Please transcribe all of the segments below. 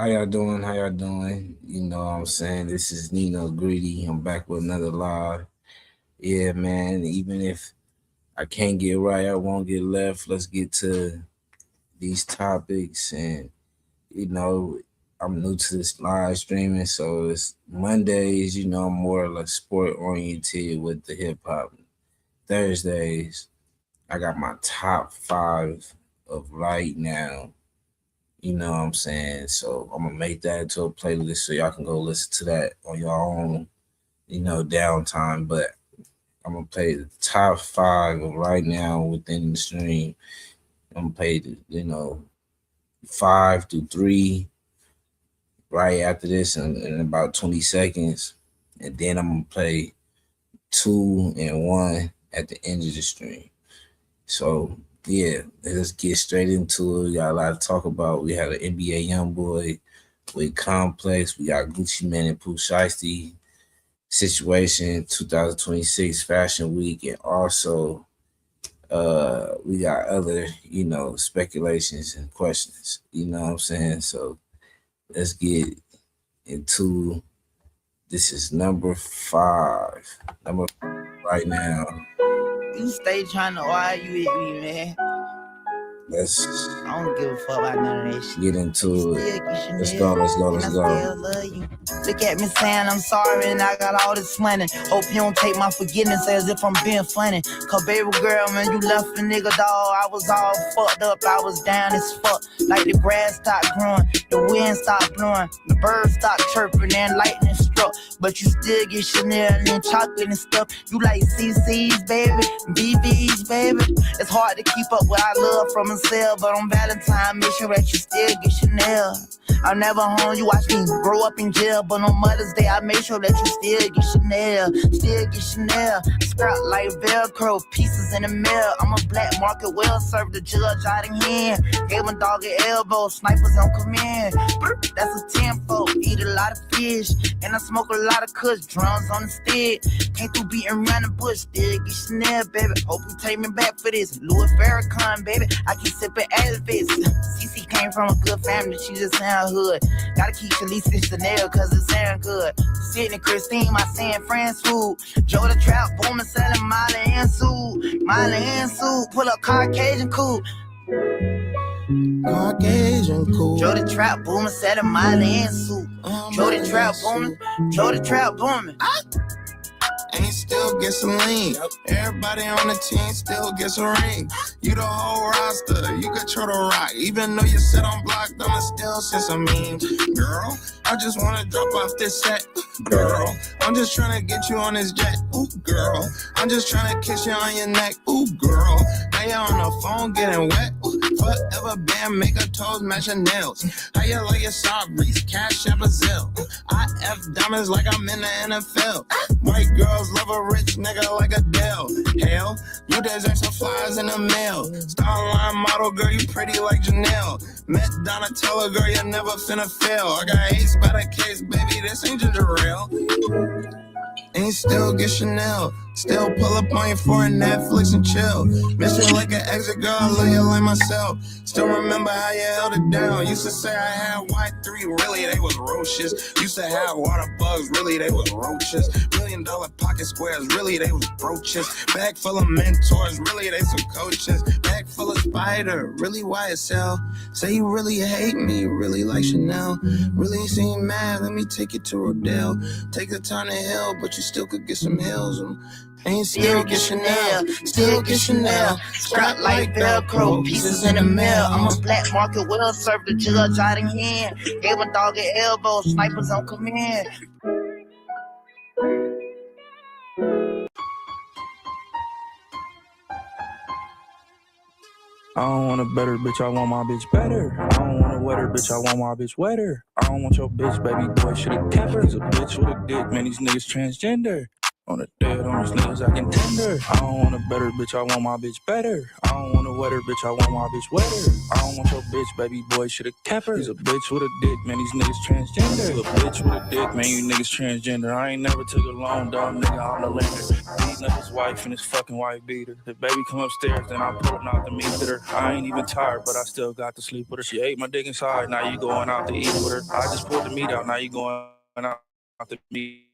How y'all doing? How y'all doing? You know what I'm saying? This is Nino Greedy. I'm back with another live. Yeah, man. Even if I can't get right, I won't get left. Let's get to these topics. And, you know, I'm new to this live streaming. So it's Mondays, I'm more like sport oriented with the hip hop. Thursdays, I got my top five of right now. You know what I'm saying? So I'm gonna make that into a playlist so y'all can go listen to that on your own, downtime. But I'm gonna play the top five of right now within the stream. I'm gonna play five to three right after this in about 20 seconds. And then I'm gonna play two and one at the end of the stream. So yeah, let's get straight into it. We got a lot to talk about. We had an NBA Youngboy with Complex. We got Gucci Mane and Pooh Shiesty situation, 2026 Fashion Week, and also we got other, speculations and questions. You know what I'm saying? So let's get into this is number five. Number five right now. You stay trying to argue with me, man. I don't give a fuck about none of that shit. Get into it. Let's go. Look at me saying I'm sorry and I got all this money. Hope you don't take my forgiveness as if I'm being funny. Cause baby girl, man, you left a nigga, dog. I was all fucked up. I was down as fuck. Like the grass stopped growing, the wind stopped blowing, the birds stopped chirping and lightning struck. But you still get Chanel and chocolate and stuff. You like CC's, baby, BB's, baby. It's hard to keep up what I love from a cell, but on Valentine, make sure that you still get Chanel. I'm never home, you watch me grow up in jail, but on Mother's Day, I make sure that you still get Chanel, Scrap like Velcro, pieces in the mail. I'm a black market, well served the judge out in hand. Gave a dog an elbow, snipers on command. That's a tenfold, eat a lot of fish, and I smoke a lot of kush, drums on the stick. Came through beating around the bush, still get Chanel, baby. Hope you take me back for this. Louis Farrakhan, baby, I keep sipping Elvis. CC came from a good family, she just sound hood. Gotta keep Shalise and Chanel, cause it sound good. Sydney Christine, my San Fran food. Joe the Trap, booming, selling Miley and Sue. Pull up Caucasian cool. Joe the Trap, booming, selling Miley and Sue. Joe the Trap, booming. Ain't still get some lean. Everybody on the team still gets a ring. You the whole roster, you control the rock. Even though you sit on block, I'ma still send some memes. Girl, I just wanna drop off this set. Girl, I'm just trying to get you on this jet. Ooh, girl, I'm just trying to kiss you on your neck. Ooh, girl, now you on the phone getting wet. Ooh, forever band, make her toes match her nails. How you like your Sabres, Cash App Brazil. IF diamonds like I'm in the NFL. White girls love a rich nigga like Adele. Hell, you deserve some flies in the mail. Starline model, girl, you pretty like Janelle. Met Donatella, girl, you never finna fail. I got ace by the case, baby, this ain't ginger ale. Ain't still get Chanel. Still pull up on you for a Netflix and chill. Miss you like an exit girl, I love you like myself. Still remember how you held it down. Used to say I had Y3, really they was roaches. Used to have water bugs, really they was roaches. $1 million pocket squares, really they was brooches. Bag full of mentors, really they some coaches. Bag full of spider, really YSL. Say you really hate me, really like Chanel. Really seem mad, let me take you to Rodale. Take the time to heal, but you still could get some hills. Ain't still get Chanel, scrap like Velcro, pieces in the mail. I'm a black market, well served the judge out in hand. Gave a dog an elbow, snipers on command. I don't want a better bitch, I want my bitch better. I don't want a wetter bitch, I want my bitch wetter. I don't want your bitch, baby boy, should've kept her. He's a bitch with a dick, man, these niggas transgender. On the dead, on these niggas I can tender. I don't want a better bitch, I want my bitch better. I don't want a wetter bitch, I want my bitch wetter. I don't want your bitch. bitch, baby boy should've kept her. He's a bitch with a dick, man, these niggas transgender. He's a bitch with a dick, man, you niggas transgender. I ain't never took a loan, dumb nigga, I'm the lender. Beating up his wife and his fucking wife beater. If baby come upstairs, then I pull him out the meat with her. I ain't even tired, but I still got to sleep with her. She ate my dick inside, now you going out to eat with her. I just pulled the meat out, now you going out to eat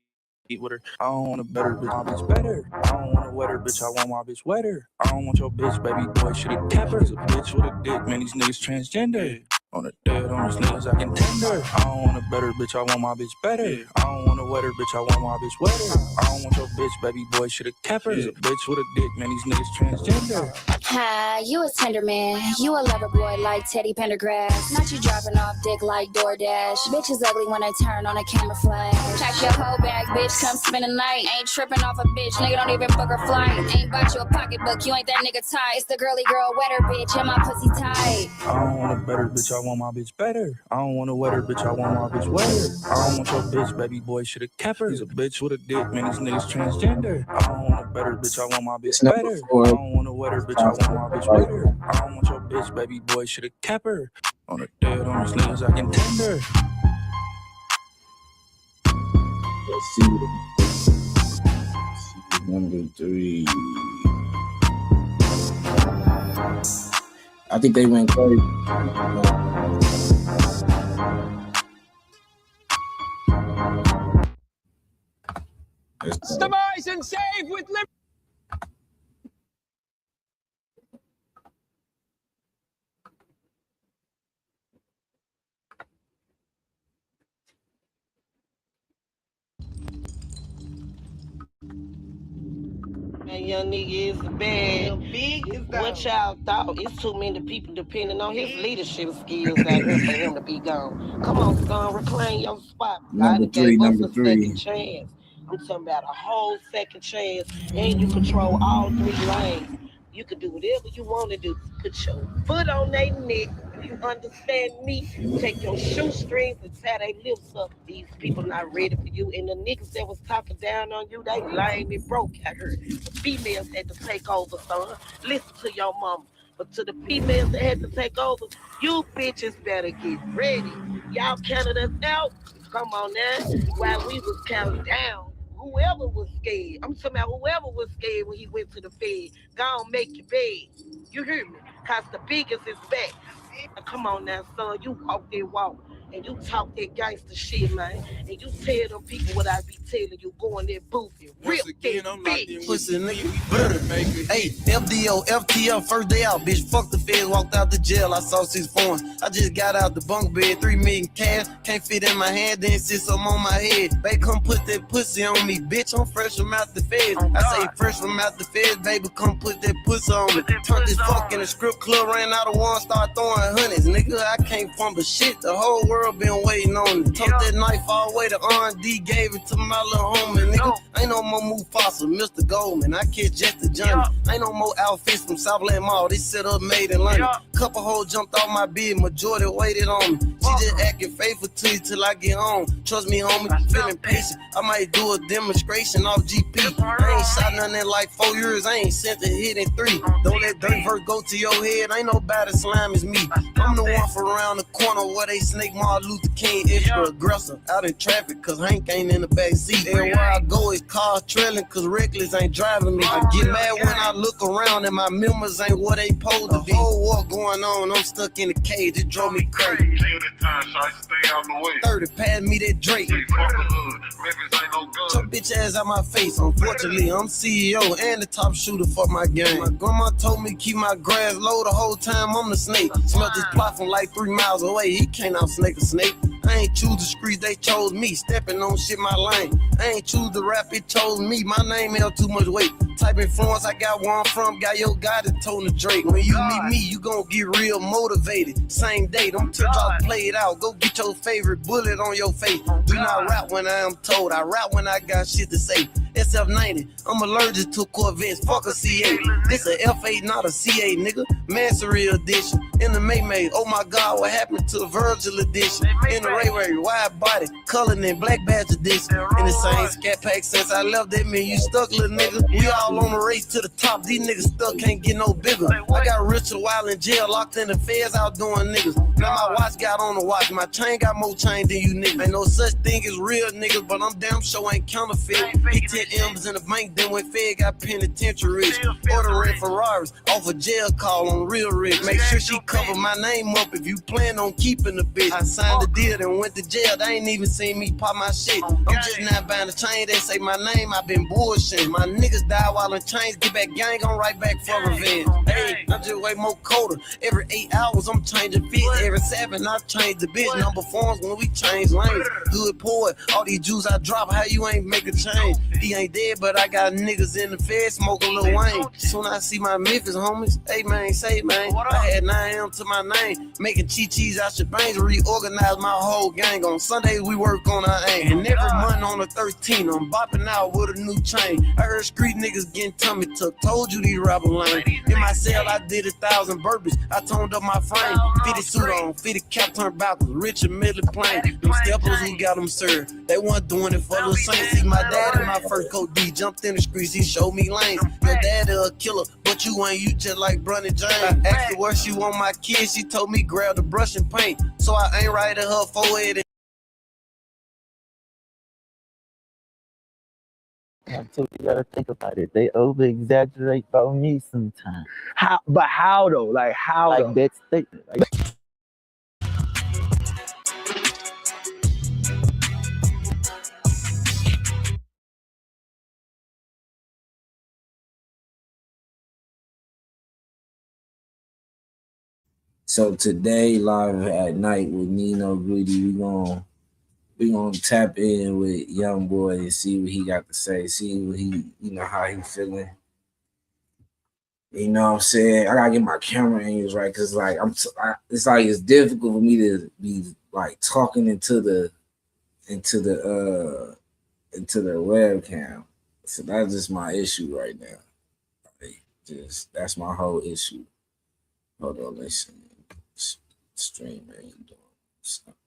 with her. I don't want a better bitch, my bitch better. I don't want a wetter bitch, I want my bitch wetter. I don't want your bitch, baby boy, should've kept her. He's a bitch with a dick, man, these niggas transgender. On the dead, on these niggas I can tender. I don't want a better bitch, I want my bitch better. I don't want a wetter bitch, I want my bitch wetter. I don't want your bitch, baby boy, should've kept her. He's a bitch with a dick, man, these niggas transgender. Hi, you a tender man. You a lover boy like Teddy Pendergrass. Not you dropping off dick like DoorDash. Bitch is ugly when I turn on a camera flash. Pack your whole bag, bitch, come spend the night. Ain't tripping off a bitch, nigga don't even book her flight. Ain't bought you a pocketbook, you ain't that nigga tight. It's the girly girl wetter bitch, and my pussy tight. I don't want a better bitch, I want my bitch better. I don't want a wetter bitch, I want my bitch wetter. I don't want your bitch, baby boy, should've kept her. He's a bitch with a dick, man, these niggas transgender. I don't want a better bitch, I want my bitch better. I don't want a wetter bitch, I want my bitch wetter. I don't want your bitch, baby boy, should've kept her. On the dead, on these niggas I can tender. Let's see. Number 3. I think they went crazy. Customize and save with Liberty. That young nigga is bad. What y'all thought? It's too many people depending on his leadership skills out here for him to be gone. Come on, son, reclaim your spot. Number 3, number 3. Second chance. I'm talking about a whole second chance, and you control all 3 lanes. You can do whatever you want to do. Put your foot on their neck. You understand me? Take your shoestrings and tie their lips up. These people not ready for you. And the niggas that was talking down on you, they lame and broke out here. The females had to take over, son. Listen to your mama. But to the females that had to take over, you bitches better get ready. Y'all counted us out. Come on now. While we was counting down. Whoever was scared, I'm talking about whoever was scared when he went to the Fed, go on, make your bed. You hear me? Cause the biggest is back. Now, come on now, son, you walk that walk, and you talk that gangster shit, man, and you tell them people what I be telling you, go in that booth and rip that bitch. Pussy nigga. Hey, FDO, FTL, first day out, bitch. Fuck the feds, walked out the jail. I saw 6 phones. I just got out the bunk bed, 3 million cash. Can't fit in my hand, then sit some on my head. Baby, come put that pussy on me, bitch. I'm fresh from out the feds. I say fresh from out the feds, baby. Come put that pussy on me. Turned this fuck in the strip club, ran out of one, start throwing hundreds. Nigga, I can't fumble shit. The whole world been waiting on it. Took that knife all the way to R&D, gave it to my little homie. Nigga, ain't no more Mufasa, Mr. Goldman. I catch Jet the Johnny. Ain't no more outfits from Southland Mall. They set up made in London. Couple hoes jumped off my bed, majority waited on me. She just acting faithful to you till I get home. Trust me, homie, feeling patient. I might do a demonstration off GP. I ain't shot nothing in like 4 years. I ain't sent a hit in 3. Don't let dirt verse go to your head. Ain't nobody slime as me. I'm the one from around the corner where they snake Martin Luther King extra aggressive. Out in traffic, cause Hank ain't in the back seat. Everywhere I go, it's cars trailing, cause reckless ain't driving me. I get mad when I look around and my members ain't what they supposed to be. The whole war going on, I'm stuck in the cage, it drove me crazy. 30, pass me that Drake. Your bitch ass out my face. Unfortunately, I'm CEO and the top shooter for my game. My grandma told me keep my grass low the whole time I'm the snake. Smell this plot from like 3 miles away, he can't out snake a snake. I ain't choose the streets, they chose me. Stepping on shit my lane. I ain't choose the rap, it chose me. My name held too much weight. Type influence, I got where I'm from. Got your guy that told the Drake. When you meet me, you gon' get real motivated. Same day, them TikToks played out. Go get your favorite bullet on your face. Do not rap when I am told. I rap when I got shit to say. SF90. I'm allergic to Corvettes, fuck a C8. This a F8, not a C8, nigga. Mastery edition. In the May, oh my God, what happened to the Virgil edition? In the Ray, wide body, color and black badge edition. In the same scat pack since I left, that mean you stuck, little nigga. We all on the race to the top, these niggas stuck, can't get no bigger. I got Richard while in jail, locked in the feds, out doing niggas. Now my watch got on the watch, my chain got more chain than you niggas. Ain't no such thing as real niggas, but I'm damn sure ain't counterfeit. He 10 M's in the bank, then when Fed got penitentiary. Ordering Ferraris off a jail call on real rig. Make sure she cover my name up if you plan on keeping the bitch. I signed the deal and went to jail, they ain't even seen me pop my shit. I'm just now buying a chain, they say my name, I been bullshitting. My niggas die while in chains, get back gang, I'm right back for revenge. Hey, I'm just way more colder. Every 8 hours I'm changing fits. Every 7 I change the bitch. Number forms when we change lanes. Good poet, all these Jews I drop, how you ain't make a change? He ain't dead, but I got niggas in the Fed smoking Lil Wayne. Soon I see my Memphis homies, hey man, say man, I had 9M to my name, making cheese out your bangs, reorganize my whole gang. On Sundays we work on our aim, and every month on the 13th I'm bopping out with a new chain. I heard street niggas getting tummy tuck, told you these rapper lame. In my cell I did 1,000 burpees, I toned up my frame, 50 suit on, 50 cap turned backwards, rich and middle plane. Them steppers who got them served, they weren't doing it for the saints. See my dad in my first coat D, jumped in the streets, he showed me lanes. Your dad a killer, but you ain't, you just like Bronny James. I asked her where she want my kids, she told me grab the brush and paint, so I ain't right at her forehead. So you gotta think about it. They over exaggerate about me sometimes. How? But how though? Like how? Like though? that statement. Like, So today, live at night with Nino Greedy, we gonna tap in with Youngboy and see what he got to say, see what he, how he feeling. You know what I'm saying? I gotta get my camera angles right, cause like it's like it's difficult for me to be like talking into the webcam. So that's just my issue right now. Like, that's my whole issue. Hold on, listen. Stream ain't doing something.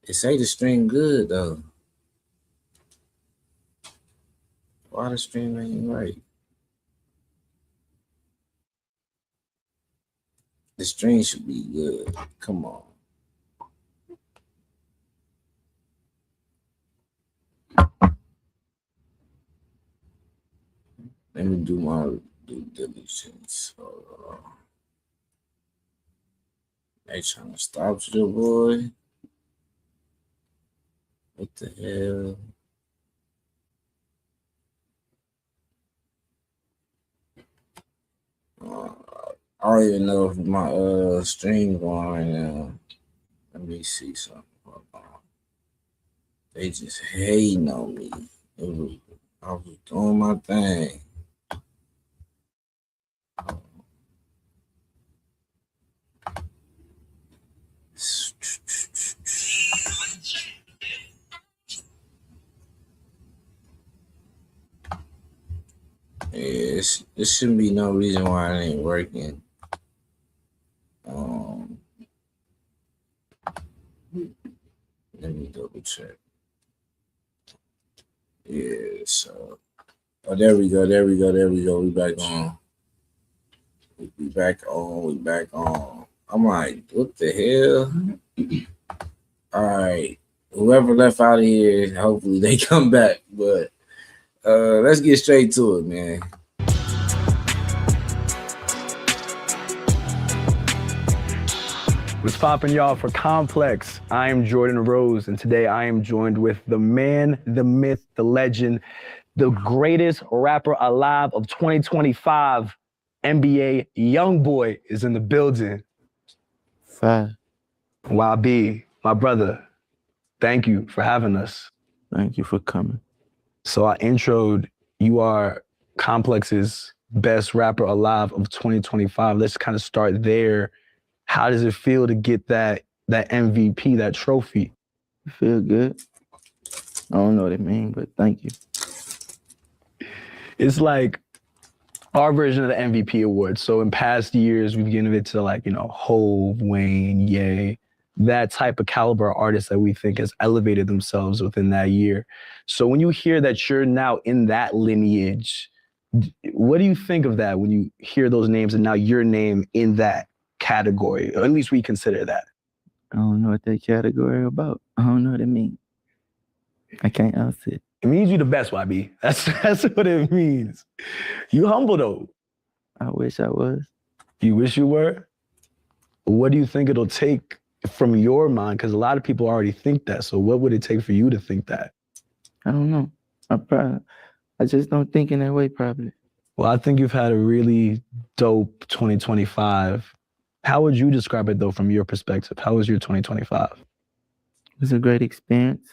It say the stream good though. Why the stream ain't right? The stream should be good. Come on. Let me do my due diligence. They trying to stop you, boy. What the hell? I don't even know if my stream going right now. Let me see something. They just hating on me. I was doing my thing. Yeah, there shouldn't be no reason why it ain't working. Let me double check. Yeah, so there we go. We back on. We back on. I'm like, what the hell? All right. Whoever left out of here, hopefully they come back. But let's get straight to it, man. What's poppin', y'all? For Complex, I am Jordan Rose, and today I am joined with the man, the myth, the legend, the greatest rapper alive of 2025, NBA Youngboy is in the building. fine. YB, my brother, thank you for having us. Thank you for coming. So I introed, you are Complex's best rapper alive of 2025. Let's kind of start there. How does it feel to get that MVP, that trophy? Feel good. I don't know what it means, but thank you. It's like our version of the MVP award. So in past years, we've given it to like, Hove, Wayne, Ye, that type of caliber artist that we think has elevated themselves within that year. So when you hear that you're now in that lineage, what do you think of that when you hear those names and now your name in that category? Or at least we consider that. I don't know what that category about. I don't know what it means. I can't answer it. It means you the best, YB. That's what it means. You humble though. I wish I was. You wish you were? What do you think it'll take from your mind? Because a lot of people already think that. So what would it take for you to think that? I don't know. I just don't think in that way, probably. Well, I think you've had a really dope 2025. How would you describe it though from your perspective? How was your 2025? It was a great experience.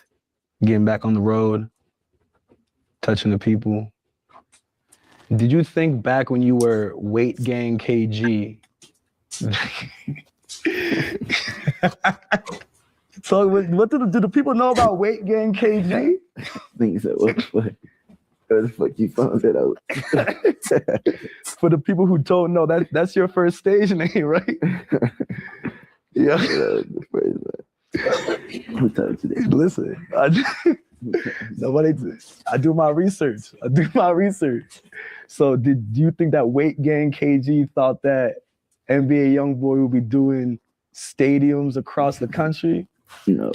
Getting back on the road, touching the people. Did you think back when you were Weight Gang KG? So what do the people know about Weight Gang KG? I think so. What the fuck you found that out? For the people who don't know, that's your first stage name, right? Yeah. Who told you that? Listen, I do my research. So do you think that Weight Gang KG thought that NBA Youngboy would be doing stadiums across the country? No.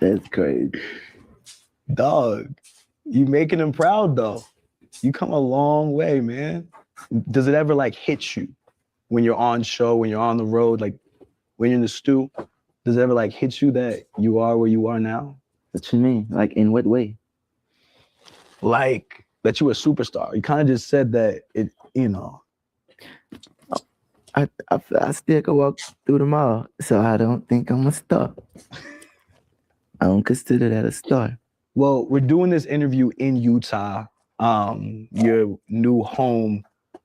That's crazy. Dog, you making him proud though. You come a long way, man. Does it ever like hit you when you're on show, when you're on the road, like when you're in the stew? Does it ever like hit you that you are where you are now? What you mean? Like in what way? Like that you a superstar. You kind of just said that I still can walk through the mall, so I don't think I'm a star. I don't consider that a star. Well, we're doing this interview in Utah, your new home.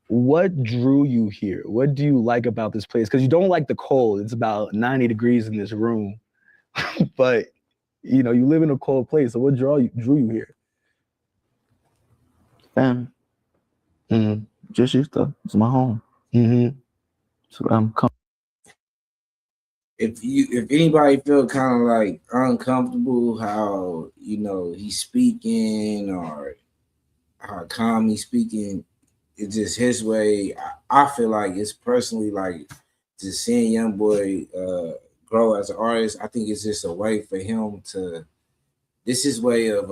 What drew you here? What do you like about this place? Because you don't like the cold. It's about 90 degrees in this room. But, you live in a cold place. So what drew you here? Family. Mm-hmm. Just Utah. It's my home. Mm-hmm. So I'm comfortable. If anybody feel kind of like uncomfortable how he's speaking or how calm he's speaking, it's just his way. I feel like it's personally like just seeing Youngboy grow as an artist. I think it's just a way for him to. This is way of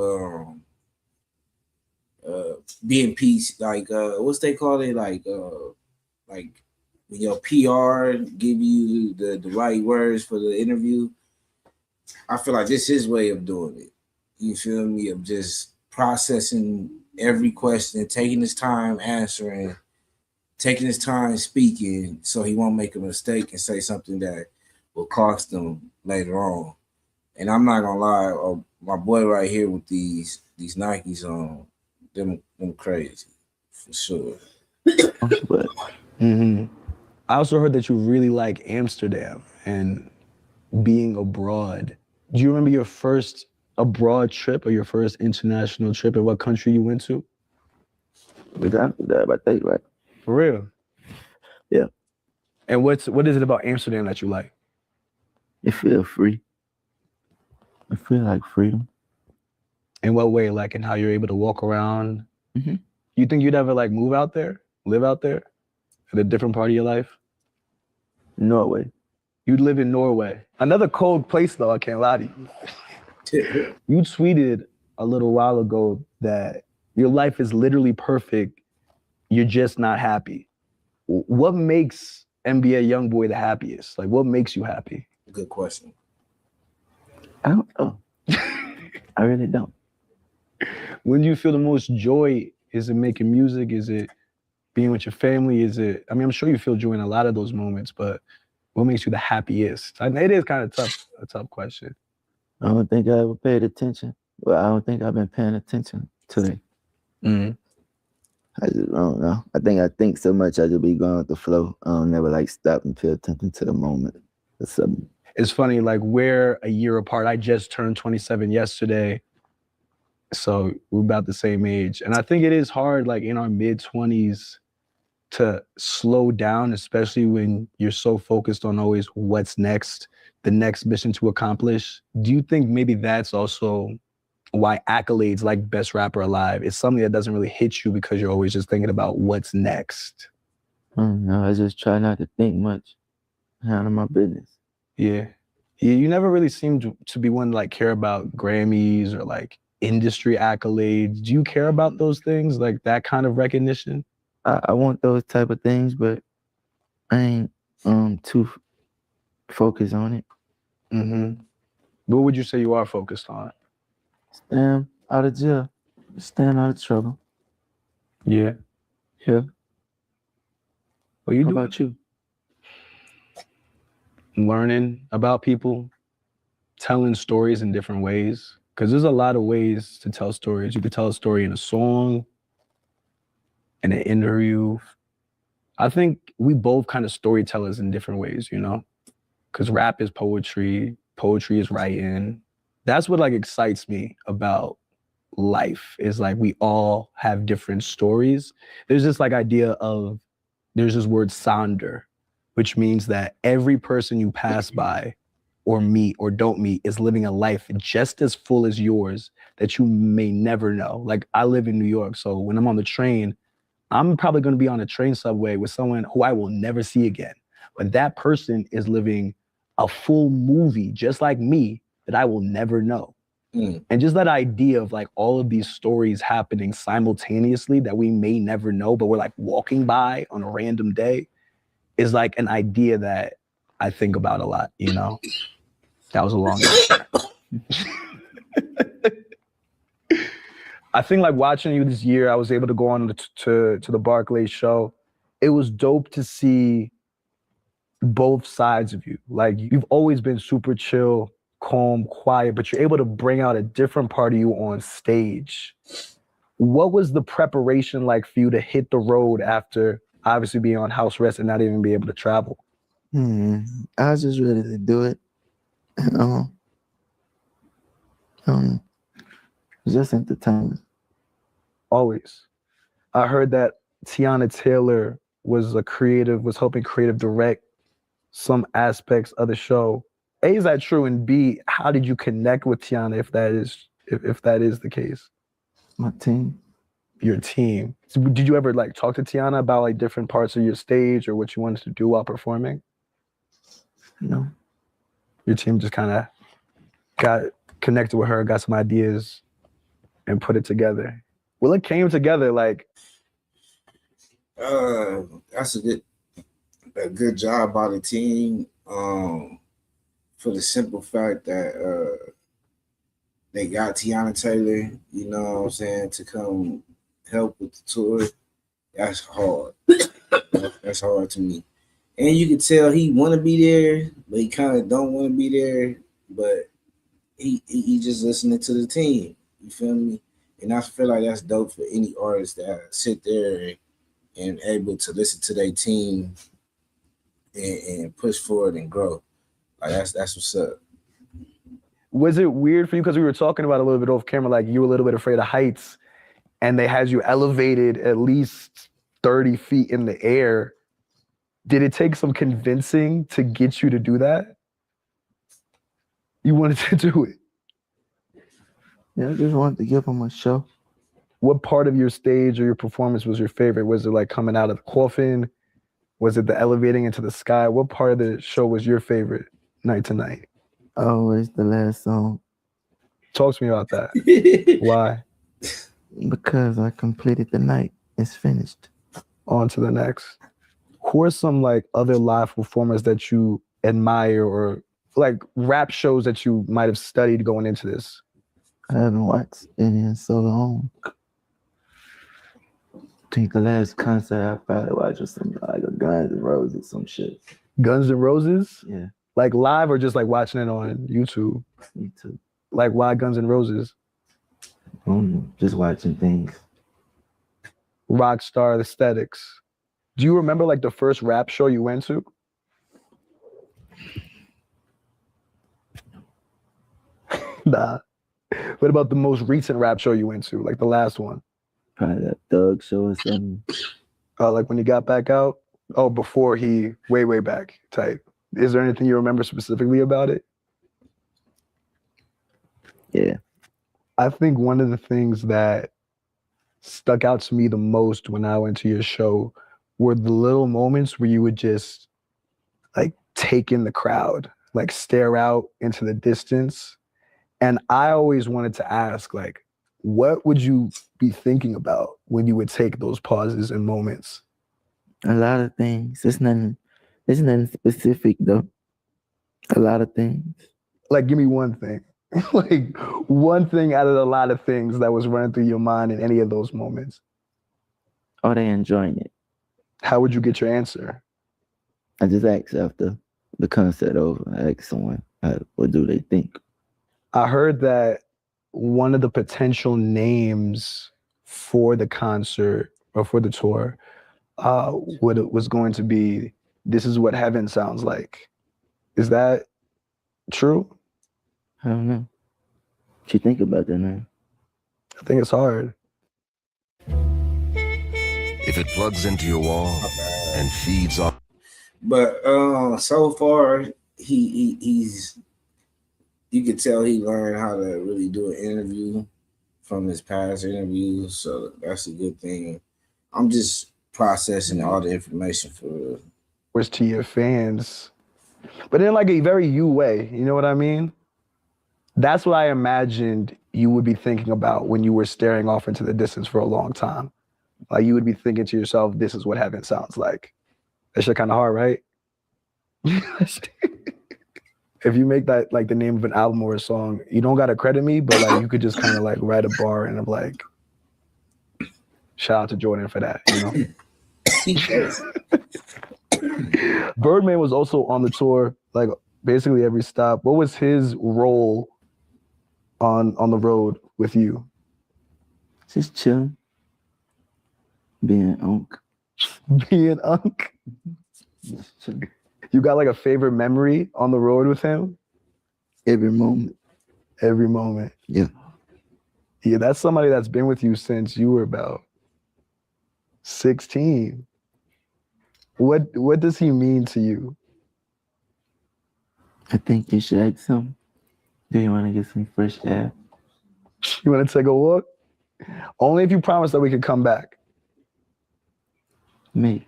being peace. Like what's they call it? Like when your PR give you the right words for the interview. I feel like this is his way of doing it. You feel me? Of just processing every question, taking his time answering, taking his time speaking, so he won't make a mistake and say something that will cost him later on. And I'm not gonna lie, my boy right here with these Nikes on, them crazy for sure. Mm-hmm. I also heard that you really like Amsterdam and being abroad. Do you remember your first abroad trip or your first international trip and what country you went to? I think, right? For real? Yeah. And what is it about Amsterdam that you like? It feels free. I feel like freedom. In what way? Like in how you're able to walk around? Mm-hmm. You think you'd ever like move out there? Live out there? In a different part of your life? Norway. You'd live in Norway. Another cold place though, I can't lie to you. You tweeted a little while ago that your life is literally perfect. You're just not happy. What makes NBA Youngboy the happiest? Like what makes you happy? Good question. I don't know. I really don't. When do you feel the most joy? Is it making music? Is it being with your family? I'm sure you feel joy in a lot of those moments, but what makes you the happiest? It is kind of a tough question. I don't think I ever paid attention. Well, I don't think I've been paying attention today. Mm-hmm. I don't know. I think so much I just be going with the flow. I don't never like stop and pay attention to the moment or something. It's funny, like we're a year apart. I just turned 27 yesterday. So we're about the same age. And I think it is hard, like in our mid-20s, to slow down, especially when you're so focused on always what's next, the next mission to accomplish. Do you think maybe that's also why accolades like Best Rapper Alive is something that doesn't really hit you because you're always just thinking about what's next? No, I just try not to think much. Handle my business. Yeah. You never really seemed to be one to like care about Grammys or like industry accolades. Do you care about those things, like that kind of recognition? I want those type of things, but I ain't too focused on it. Mm-hmm. What would you say you are focused on? Staying out of jail. Staying out of trouble. Yeah. Yeah. What you How do? about you? Learning about people, telling stories in different ways. Because there's a lot of ways to tell stories. You could tell a story in a song, in an interview. I think we both kind of storytellers in different ways, you know? Because rap is poetry, poetry is writing. That's what like excites me about life, is like we all have different stories. There's this like idea of, there's this word sonder, which means that every person you pass by or meet or don't meet is living a life just as full as yours that you may never know. Like I live in New York, so when I'm on the train, I'm probably going to be on a train subway with someone who I will never see again. But that person is living a full movie just like me that I will never know. And just that idea of like all of these stories happening simultaneously that we may never know, but we're like walking by on a random day, is like an idea that I think about a lot, you know? That was a long answer. I think like watching you this year, I was able to go on to the Barclays show. It was dope to see both sides of you. Like you've always been super chill, calm, quiet, but you're able to bring out a different part of you on stage. What was the preparation like for you to hit the road after obviously being on house arrest and not even be able to travel? I was just ready to do it. Just entertainment. Always. I heard that Tiana Taylor was helping creative direct some aspects of the show. A, is that true? And B, how did you connect with Tiana if that is the case? My team. Your team. So did you ever like talk to Tiana about like different parts of your stage or what you wanted to do while performing? No. Your team just kind of got connected with her, got some ideas, and put it together. Well, it came together like. That's a good job by the team. For the simple fact that they got Tiana Taylor, you know what I'm saying, to come help with the tour. That's hard. That's hard to me. And you can tell he want to be there, but he kind of don't want to be there. But he just listening to the team. You feel me? And I feel like that's dope for any artist that sit there and able to listen to their team and push forward and grow. Like that's what's up. Was it weird for you, because we were talking about a little bit off camera, like you were a little bit afraid of heights and they had you elevated at least 30 feet in the air. Did it take some convincing to get you to do that? You wanted to do it? Yeah, I just wanted to give them a show. What part of your stage or your performance was your favorite? Was it like coming out of the coffin? Was it the elevating into the sky? What part of the show was your favorite night to night? Always the last song. Talk to me about that. Why? Because I completed the night. It's finished. On to the next. Who are some like other live performers that you admire, or like rap shows that you might have studied going into this? I haven't watched any in so long. I think the last concert I probably watched was some like a Guns N' Roses, some shit. Guns N' Roses? Yeah. Like live or just like watching it on YouTube? YouTube. Like why Guns N' Roses? Just watching things. Rockstar aesthetics. Do you remember like the first rap show you went to? Nah. What about the most recent rap show you went to? Like the last one? Probably that Thug show or something. Like when he got back out? Oh, before he way back type. Is there anything you remember specifically about it? Yeah. I think one of the things that stuck out to me the most when I went to your show were the little moments where you would just like take in the crowd, like stare out into the distance. And I always wanted to ask, like, what would you be thinking about when you would take those pauses and moments? A lot of things. It's nothing specific though. A lot of things. Like, give me one thing. Like, one thing out of a lot of things that was running through your mind in any of those moments. Are they enjoying it? How would you get your answer? I just ask after the concert over. I ask someone, what do they think? I heard that one of the potential names for the concert or for the tour was going to be "This Is What Heaven Sounds Like." Is that true? I don't know. What you think about that, man? I think it's hard. If it plugs into your wall and feeds off. But so far he's you could tell he learned how to really do an interview from his past interviews, so that's a good thing. I'm just processing all the information for words to your fans, but in like a very you way, you know what I mean? That's what I imagined you would be thinking about when you were staring off into the distance for a long time. Like you would be thinking to yourself, this is what heaven sounds like. That shit kind of hard, right? If you make that like the name of an album or a song, you don't gotta credit me, but like you could just kind of like write a bar and I'm like, shout out to Jordan for that, you know? Birdman was also on the tour, like basically every stop. What was his role on the road with you? Just chilling. Being Unc. Being Unc? You got like a favorite memory on the road with him? Every moment. Every moment. Yeah. Yeah, that's somebody that's been with you since you were about 16. What does he mean to you? I think you should ask him. Do you want to get some fresh air? You want to take a walk? Only if you promise that we can come back. Maybe.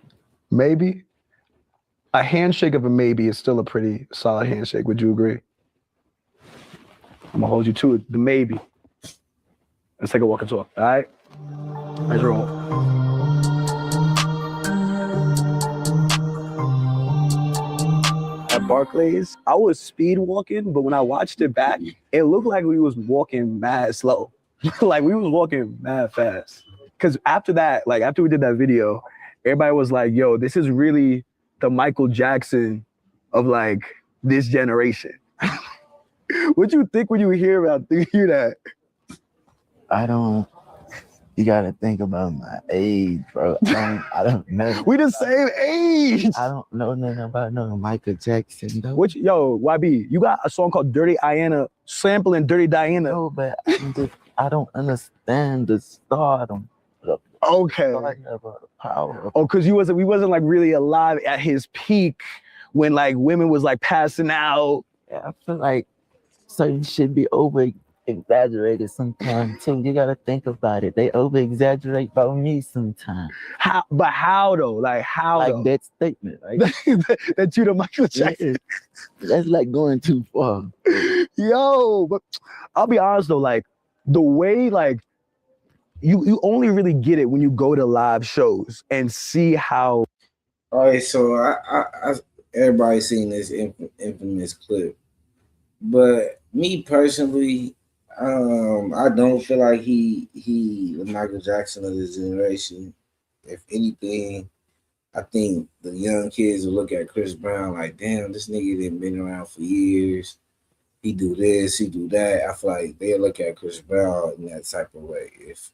Maybe? A handshake of a maybe is still a pretty solid handshake. Would you agree? I'm gonna hold you to it. The maybe. Let's take a walk and talk. All right? Let's roll. At Barclays, I was speed walking, but when I watched it back, it looked like we was walking mad slow. Like we was walking mad fast. Cause after that, like after we did that video, everybody was like, yo, this is really the Michael Jackson of like this generation. What you think when you hear that? You gotta think about my age, bro. I don't know. We the same age. I don't know nothing about no Michael Jackson though. Yo, YB, you got a song called Dirty Diana, sampling Dirty Diana. No, but I don't understand the stardom. Okay. Power. Oh, because we wasn't like really alive at his peak when like women was like passing out. Yeah, I feel like certain shit be over exaggerated sometimes too. You gotta think about it. They over exaggerate about me sometimes. How? But how though? Like how? Like though? that statement, right? that you the Michael Jackson. That's like going too far. Yo, but I'll be honest though, like the way like you only really get it when you go to live shows and see how. All right, so I everybody's seen this infamous clip, but me personally, I don't feel like he the Michael Jackson of this generation. If anything, I think the young kids will look at Chris Brown like, damn, this nigga done been around for years. He do this, he do that. I feel like they'll look at Chris Brown in that type of way. If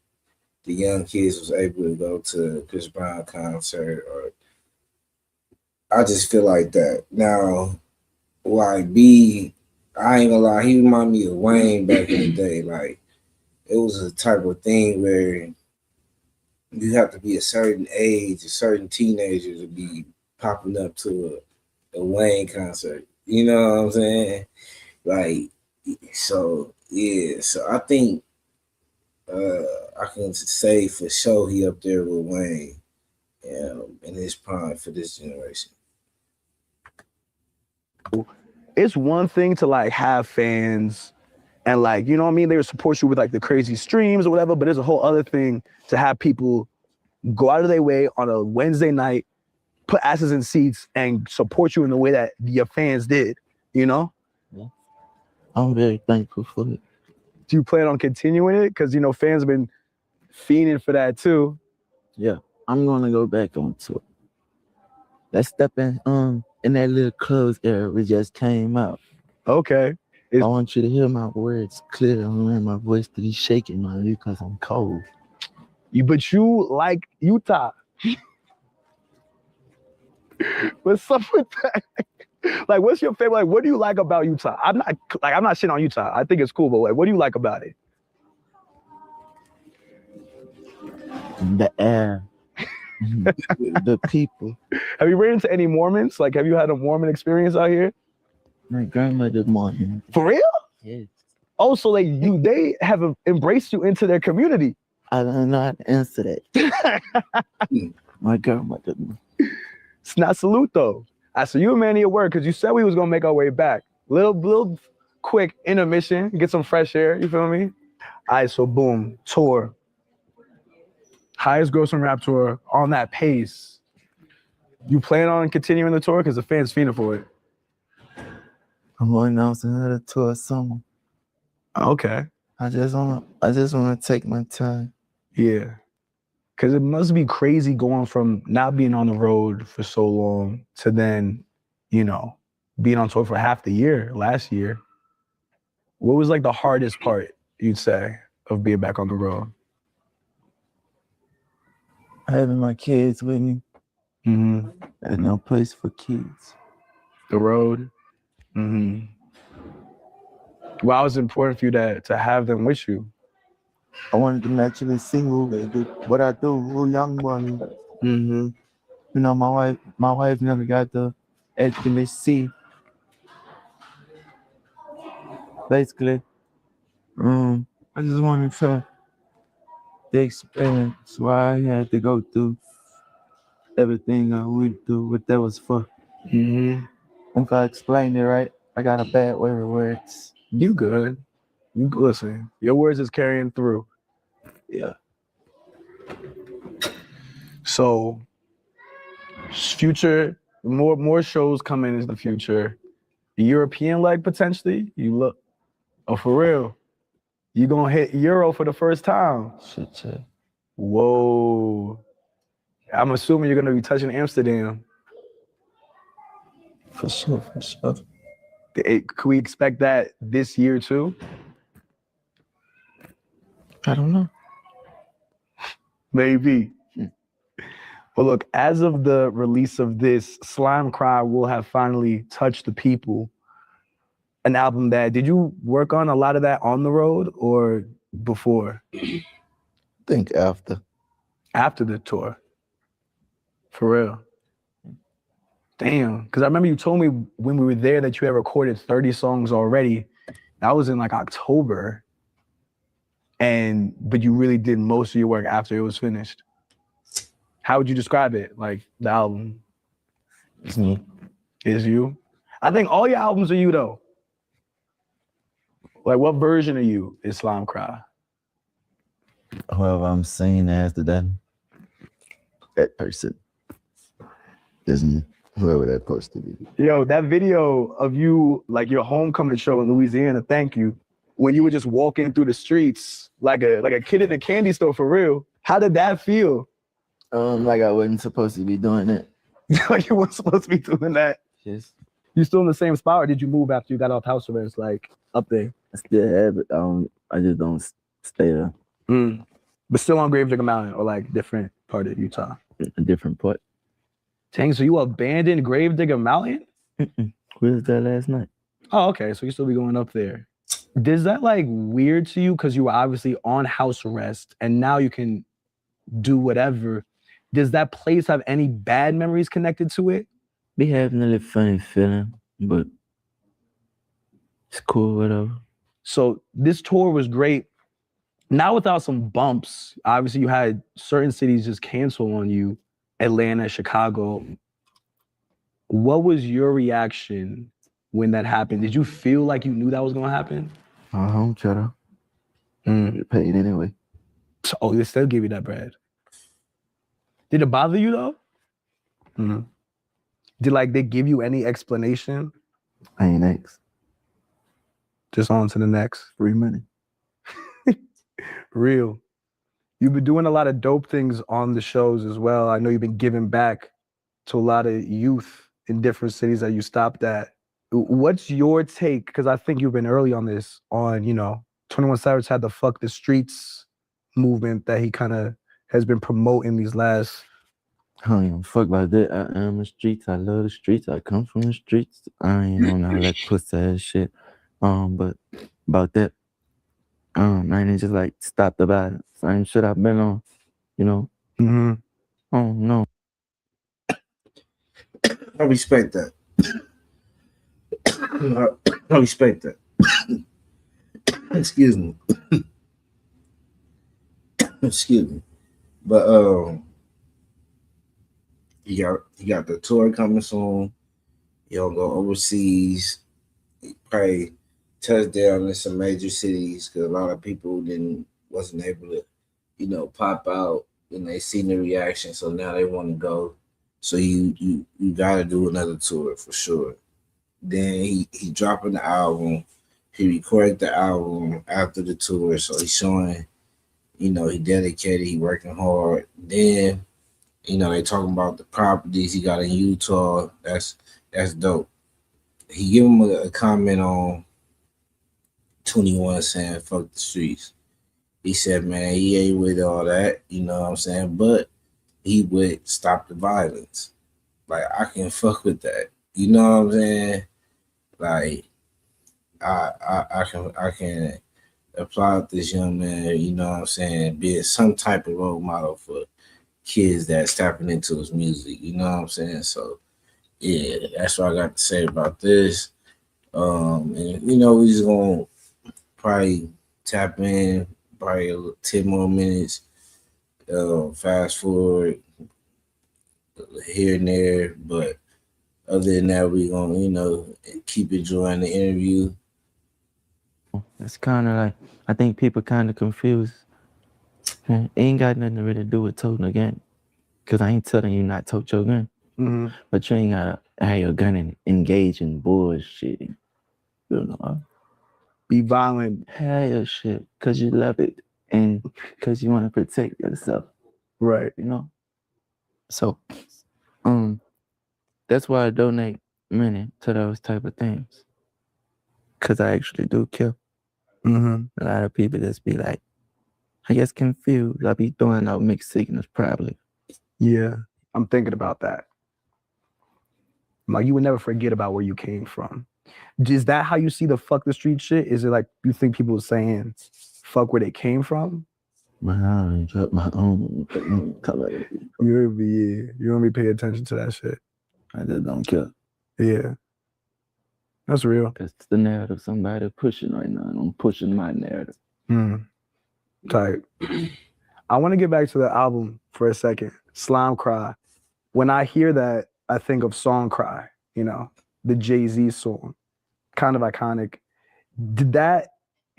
the young kids was able to go to a Chris Brown concert, or I just feel like that. Now, YB, I ain't gonna lie, he remind me of Wayne back in the day. Like it was a type of thing where you have to be a certain age, a certain teenager to be popping up to a Wayne concert. You know what I'm saying? Like, so yeah. So I think I can say for sure he up there with Wayne in his prime for this generation. It's one thing to like have fans and like, you know what I mean? They would support you with like the crazy streams or whatever, but there's a whole other thing to have people go out of their way on a Wednesday night, put asses in seats and support you in the way that your fans did, you know? Yeah. I'm very thankful for it. Do you plan on continuing it? Because, you know, fans have been fiending for that too. Yeah, I'm gonna go back on tour. Let's step in that little clothes era we just came out. Okay. I want you to hear my words clear. I don't want my voice to be shaking on you because I'm cold. But you like Utah. What's up with that? Like, what's your favorite? Like, what do you like about Utah? I'm not shitting on Utah. I think it's cool, but like, what do you like about it? The air. The people. Have you ran into any Mormons? Like, have you had a Mormon experience out here? My grandmother Mormon. For real? Yes. Oh, so like they have embraced you into their community. I don't know how to answer that. My grandmother. It's not salute though. I said you a man of your word because you said we was gonna make our way back. Little quick intermission, get some fresh air. You feel me? All right, so boom, tour. Highest grossing rap tour on that pace. You plan on continuing the tour because the fans fiending for it? I'm going to announce another tour summer. Okay. I just wanna take my time. Yeah. Because it must be crazy going from not being on the road for so long to then, you know, being on tour for half the year last year. What was like the hardest part, you'd say, of being back on the road? Having my kids with me. Mm-hmm. There's no place for kids. The road. Mm-hmm. Why was it important for you to have them with you? I wanted to naturally sing what I do, who Youngboy. Mm-hmm. You know, my wife never got to actually see. Basically, I just wanted to the experience why I had to go through everything I went through, what that was for. Mm-hmm. If I explained it right, I got a bad way with words. You good. You listen. Your words is carrying through. Yeah. So future, more shows coming in the future. European leg potentially. You look. Oh, for real. You gonna hit Euro for the first time. Shit, yeah. Whoa. I'm assuming you're gonna be touching Amsterdam. For sure. Could we expect that this year too? I don't know. Maybe. Well, look, as of the release of this, Slime Cry will have finally touched the people. An album did you work on a lot of that on the road or before? I think after. After the tour. For real. Damn. Because I remember you told me when we were there that you had recorded 30 songs already. That was in like October. But you really did most of your work after it was finished. How would you describe it? Like the album? It's me. Is you? I think all your albums are you though. Like what version of you is Slime Cry? Whoever I'm saying after that person isn't whoever that supposed to be. Yo, that video of you, like your homecoming show in Louisiana, thank you. When you were just walking through the streets like a kid in a candy store for real. How did that feel? Like I wasn't supposed to be doing it. Like you weren't supposed to be doing that. Yes. You still in the same spot or did you move after you got off house arrest, like up there? I still have it. I just don't stay there. But still on Gravedigger Mountain or like different part of Utah? A different part. Dang, so you abandoned Gravedigger Mountain? We was there last night. Oh, okay. So you still be going up there. Is that like weird to you? Because you were obviously on house arrest and now you can do whatever. Does that place have any bad memories connected to it? Be having a little funny feeling, but it's cool, whatever. So this tour was great. Not without some bumps. Obviously, you had certain cities just cancel on you, Atlanta, Chicago. What was your reaction when that happened? Did you feel like you knew that was going to happen? I don't try to get paid anyway. Oh, they still give you that bread. Did it bother you though? Mm-hmm. Did like they give you any explanation? I ain't asked. Just on to the next. Free money. Real. You've been doing a lot of dope things on the shows as well. I know you've been giving back to a lot of youth in different cities that you stopped at. What's your take? Because I think you've been early on this, on, 21 Savage had the Fuck the Streets movement that he kind of has been promoting these last. I don't even fuck about that. I am the streets. I love the streets. I come from the streets. I ain't on all that pussy ass shit. But about that, I ain't just like stop the violence. Same shit I've been on, Mm-hmm. Oh no. I respect that. I respect that. Excuse me. Excuse me. But you got the tour coming soon. You'll go overseas. Probably touch down in some major cities because a lot of people wasn't able to, pop out and they seen the reaction, so now they want to go. So you got to do another tour for sure. Then he dropping the album. He recorded the album after the tour, so he's showing, he dedicated, he working hard. Then, they talking about the properties he got in Utah. That's dope. He gave him a comment on 21 saying fuck the streets. He said, man, he ain't with all that, you know what I'm saying? But he would stop the violence. Like, I can fuck with that. You know what I'm saying? Like, I can applaud this young man, you know what I'm saying, being some type of role model for kids that's tapping into his music, you know what I'm saying? So yeah, that's what I got to say about this. And we just gonna probably tap in probably 10 more minutes, fast forward here and there, but other than that, we gonna, keep enjoying the interview. It's kind of like, I think people kind of confused. It ain't got nothing to really do with toting a gun. Because I ain't telling you not tote your gun. Mm-hmm. But you ain't got to have your gun and engage in bullshit. Be violent. Have your shit because you love it and because you want to protect yourself. Right. So, that's why I donate money to those type of things. Because I actually do care. Mm-hmm. A lot of people just be like, I guess confused. I be throwing out mixed signals probably. Yeah, I'm thinking about that. Like, you would never forget about where you came from. Is that how you see the fuck the street shit? Is it like you think people are saying fuck where they came from? Man, I don't drop my own color. You don't be paying attention to that shit. I just don't care. Yeah. That's real. It's the narrative somebody pushing right now, and I'm pushing my narrative. Tight. I want to get back to the album for a second. Slime Cry. When I hear that, I think of Song Cry, the Jay-Z song. Kind of iconic. Did that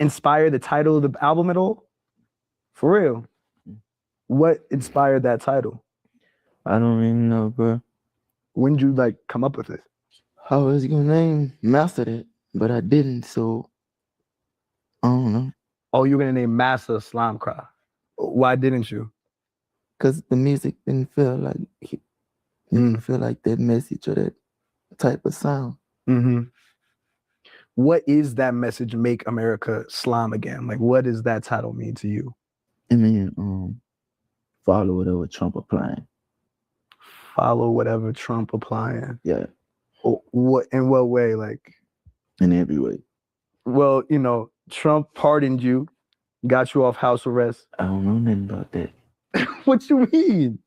inspire the title of the album at all? For real? What inspired that title? I don't even know, bro. When did you come up with it? I was gonna master it, but I didn't, so I don't know. Oh, you're gonna name Master Slime Cry. Why didn't you? Because the music didn't feel like it didn't feel like that message or that type of sound. Mm-hmm. What is that message? Make America slime again. Like, what does that title mean to you? I mean, follow whatever Trump applying. Follow whatever Trump applying. Yeah. What in what way? Like, in every way. Well, you know, Trump pardoned you, got you off house arrest. I don't know nothing about that. What you mean?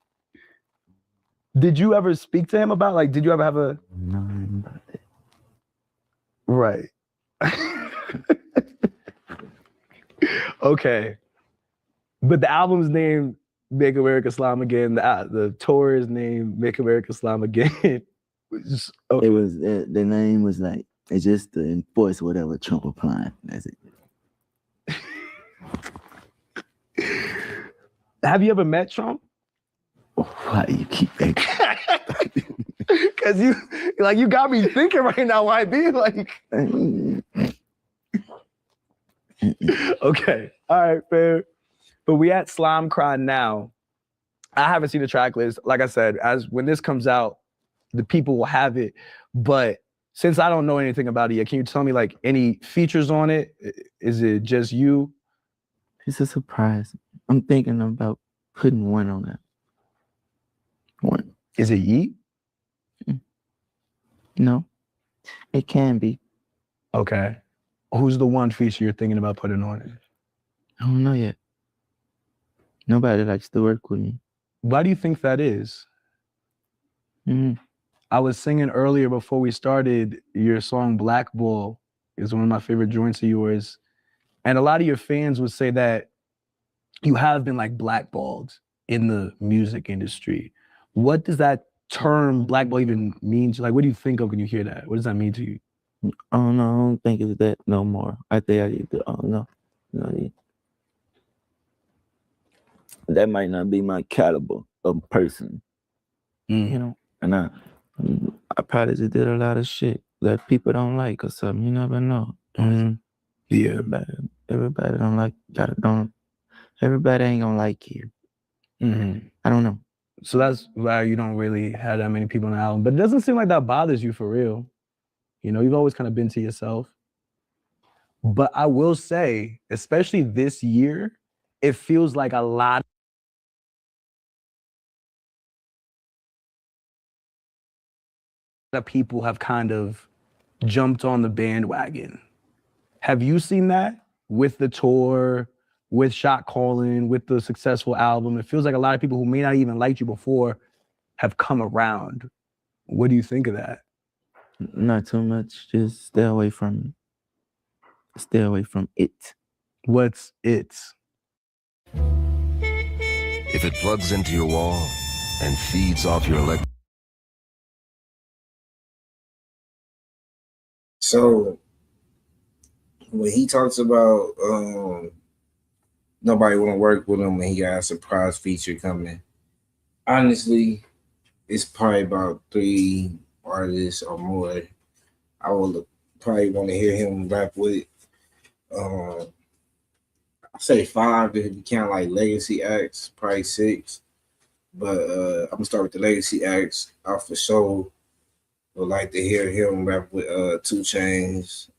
Did you ever speak to him about, like, did you ever have a... Nothing about that. Right. Okay. But the album's name, Make America Slime Again. The tour is named Make America Slime Again. It was the name was like, it's just to enforce whatever Trump applying. That's it. Have you ever met Trump? Why do you keep asking? Because you got me thinking right now, why be like... Okay, all right, fair. But we at Slime Cry now. I haven't seen the track list. Like I said, when this comes out, the people will have it. But since I don't know anything about it yet, can you tell me like any features on it? Is it just you? It's a surprise. I'm thinking about putting one on that. One. Is it Yeet? No, it can be. Okay. Who's the one feature you're thinking about putting on it? I don't know yet. Nobody likes to work with me. Why do you think that is? I was singing earlier before we started, your song Blackball is one of my favorite joints of yours. And a lot of your fans would say that you have been like blackballed in the music industry. What does that term blackball even mean? Like, what do you think of when you hear that? What does that mean to you? I don't know. I don't think it's that no more. I think I need to, I don't know. That might not be my caliber of person. You know? And I probably just did a lot of shit that people don't like or something. You never know. Yeah. Everybody don't like, everybody ain't gonna like you. I don't know. So that's why you don't really have that many people on the album. But it doesn't seem like that bothers you for real. You know, you've always kind of been to yourself. But I will say, especially this year, it feels like a lot of people have kind of jumped on the bandwagon. Have you seen that with the tour, with Shot Calling, with the successful album? It feels like a lot of people who may not even liked you before have come around. What do you think of that? Not too much. Just stay away from it. Stay away from it. What's it? If it plugs into your wall and feeds off your electric. So when he talks about nobody want to work with him and he got a surprise feature coming, honestly, it's probably about 3 artists or more I would probably want to hear him rap with. I say 5 if you count like legacy acts, probably 6. But I'm gonna start with the legacy acts. I for sure would like to hear him rap with 2 Chainz,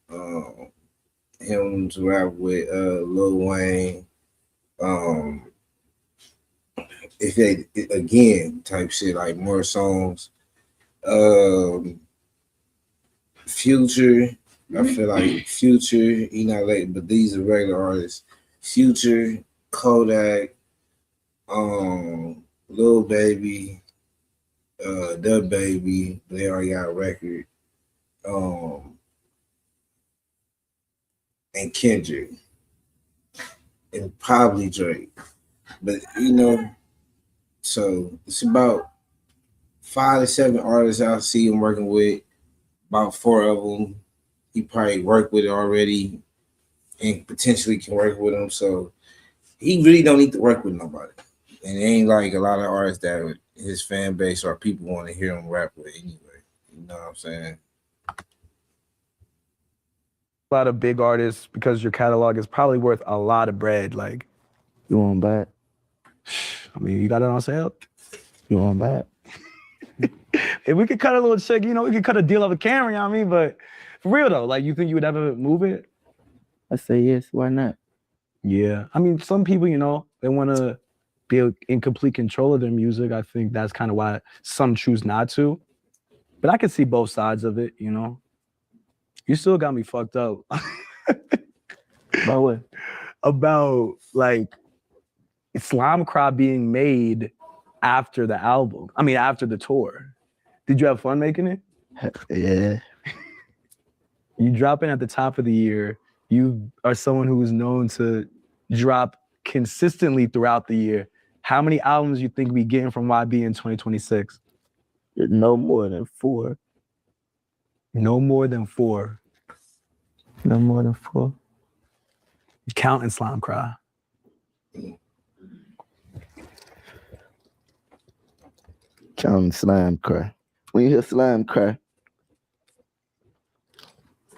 him to rap with Lil Wayne. If they again type shit like more songs. Future, I feel like Future, he not late, but these are regular artists. Future, Kodak, Lil Baby, Da Baby, they already got a record. And Kendrick. And probably Drake. But you know, so it's about 5 to 7 artists I see him working with. About 4 of them he probably worked with already and potentially can work with them. So he really don't need to work with nobody. And it ain't like a lot of artists that his fan base or people want to hear him rap with anyway. You know what I'm saying? A lot of big artists, because your catalog is probably worth a lot of bread. Like, you want to buy it? I mean, you got it on sale? You want to buy it? If we could cut a little check, you know, we could cut a deal off the camera, you know what I mean? But for real though, like, you think you would ever move it? I say yes, why not? Yeah. I mean, some people, you know, they want to be in complete control of their music. I think that's kind of why some choose not to. But I can see both sides of it, you know? You still got me fucked up. About what? About like Slime Cry being made after the album. I mean, after the tour. Did you have fun making it? Yeah. You drop in at the top of the year. You are someone who is known to drop consistently throughout the year. How many albums you think we getting from YB in 2026? No more than 4. No more than 4. No more than 4. Counting Slime Cry. Counting Slime Cry. When you hear Slime Cry,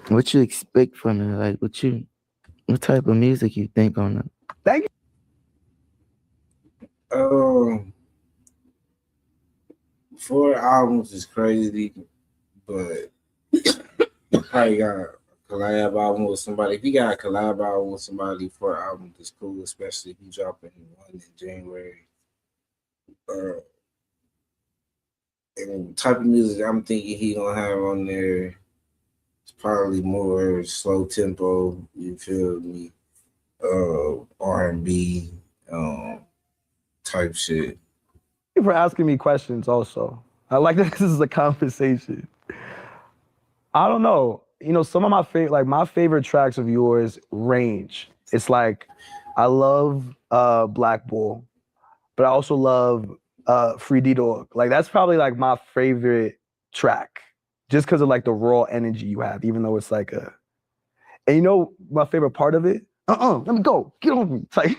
what you expect from it? Like, what type of music you think on it? Thank you. 4 albums is crazy, but probably got a collab album with somebody. If you got a collab album with somebody, 4 albums is cool, especially if you dropping one in January. And the type of music I'm thinking he gonna have on there is probably more slow tempo. You feel me? R&B type shit. you for asking me questions also. I like that this is a conversation. I don't know. You know, some of my favorite tracks of yours range. It's like, I love Black Bull, but I also love Free D Dog. Like, that's probably like my favorite track, just because of like the raw energy you have, even though it's like a, and you know my favorite part of it? Let me go. Get on me. It's like,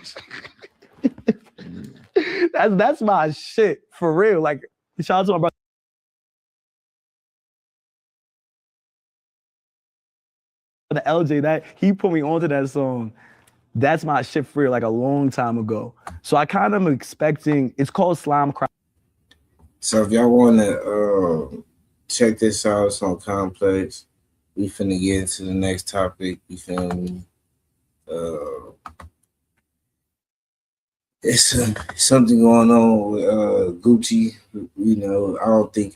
that's my shit for real. Like, shout out to my brother. The LJ, that he put me onto that song. That's my shit for real, like a long time ago. So I kind of am expecting, it's called Slime Cry. So if y'all want to check this out, it's on Complex. We finna get into the next topic. You feel me? It's something going on with Gucci. You know, I don't think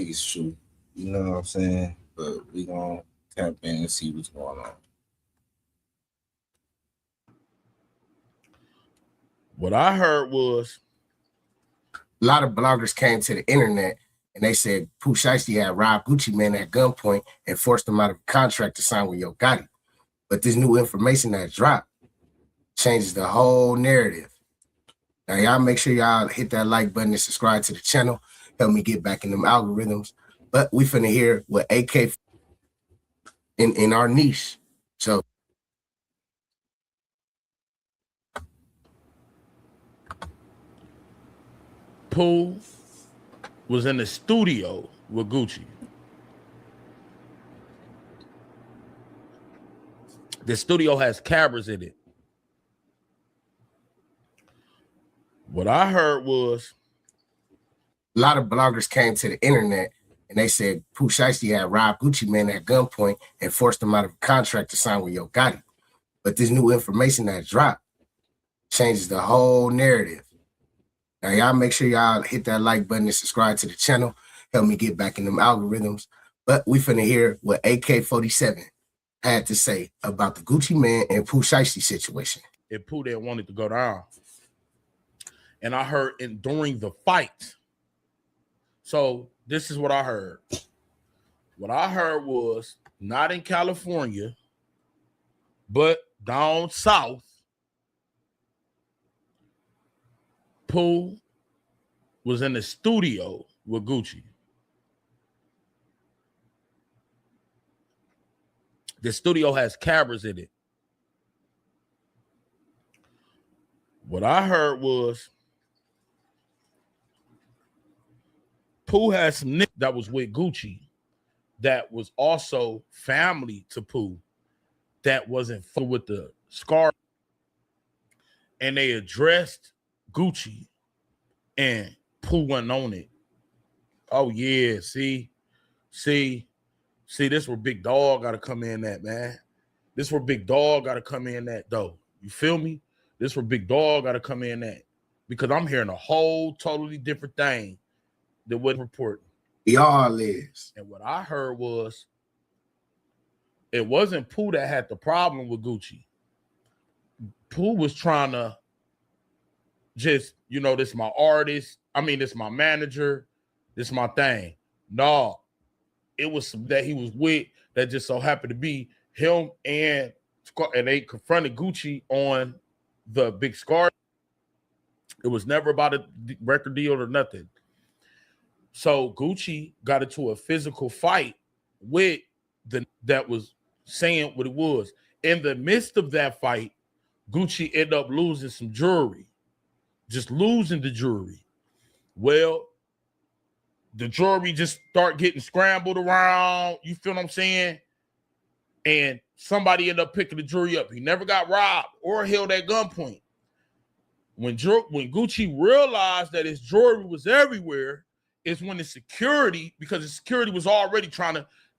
it's true. You know what I'm saying? But we gonna tap in and see what's going on. What I heard was a lot of bloggers came to the internet and they said Pooh Shiesty had robbed Gucci Mane at gunpoint and forced him out of a contract to sign with Yo Gotti. But this new information that dropped changes the whole narrative. Now, y'all make sure y'all hit that like button and subscribe to the channel. Help me get back in them algorithms. But we finna hear what AK in our niche. So Pooh was in the studio with Gucci. The studio has cameras in it. What I heard was a lot of bloggers came to the internet and they said Pooh Shiesty had robbed Gucci Mane at gunpoint and forced him out of a contract to sign with Yo Gotti. But this new information that dropped changes the whole narrative. Now, y'all make sure y'all hit that like button and subscribe to the channel. Help me get back in them algorithms. But we finna hear what AK-47 had to say about the Gucci Mane and Pooh Shiesty situation. If Pooh didn't want it to go down. And I heard during the fight. So this is what I heard. What I heard was not in California, but down south, Pooh was in the studio with Gucci. The studio has cameras in it. What I heard was Pooh had some niggas that was with Gucci that was also family to Pooh that wasn't with the scar. And they addressed Gucci and Pooh went on it. Oh, yeah, see, this where Big Dog got to come in at, man. This where Big Dog got to come in at, though. You feel me? This where Big Dog got to come in at. Because I'm hearing a whole totally different thing than what reporting. Y'all is. And what I heard was it wasn't Pooh that had the problem with Gucci. Pooh was trying to just, this my artist. I mean, this my manager. This my thing. No, it was that he was with that just so happened to be him, and they confronted Gucci on the Big Scar. It was never about a record deal or nothing. So Gucci got into a physical fight with that was saying what it was. In the midst of that fight, Gucci ended up losing some jewelry, just losing the jewelry. Well, the jewelry just start getting scrambled around. You feel what I'm saying? And somebody ended up picking the jewelry up. He never got robbed or held at gunpoint. When Gucci realized that his jewelry was everywhere, is when the security, because the security was already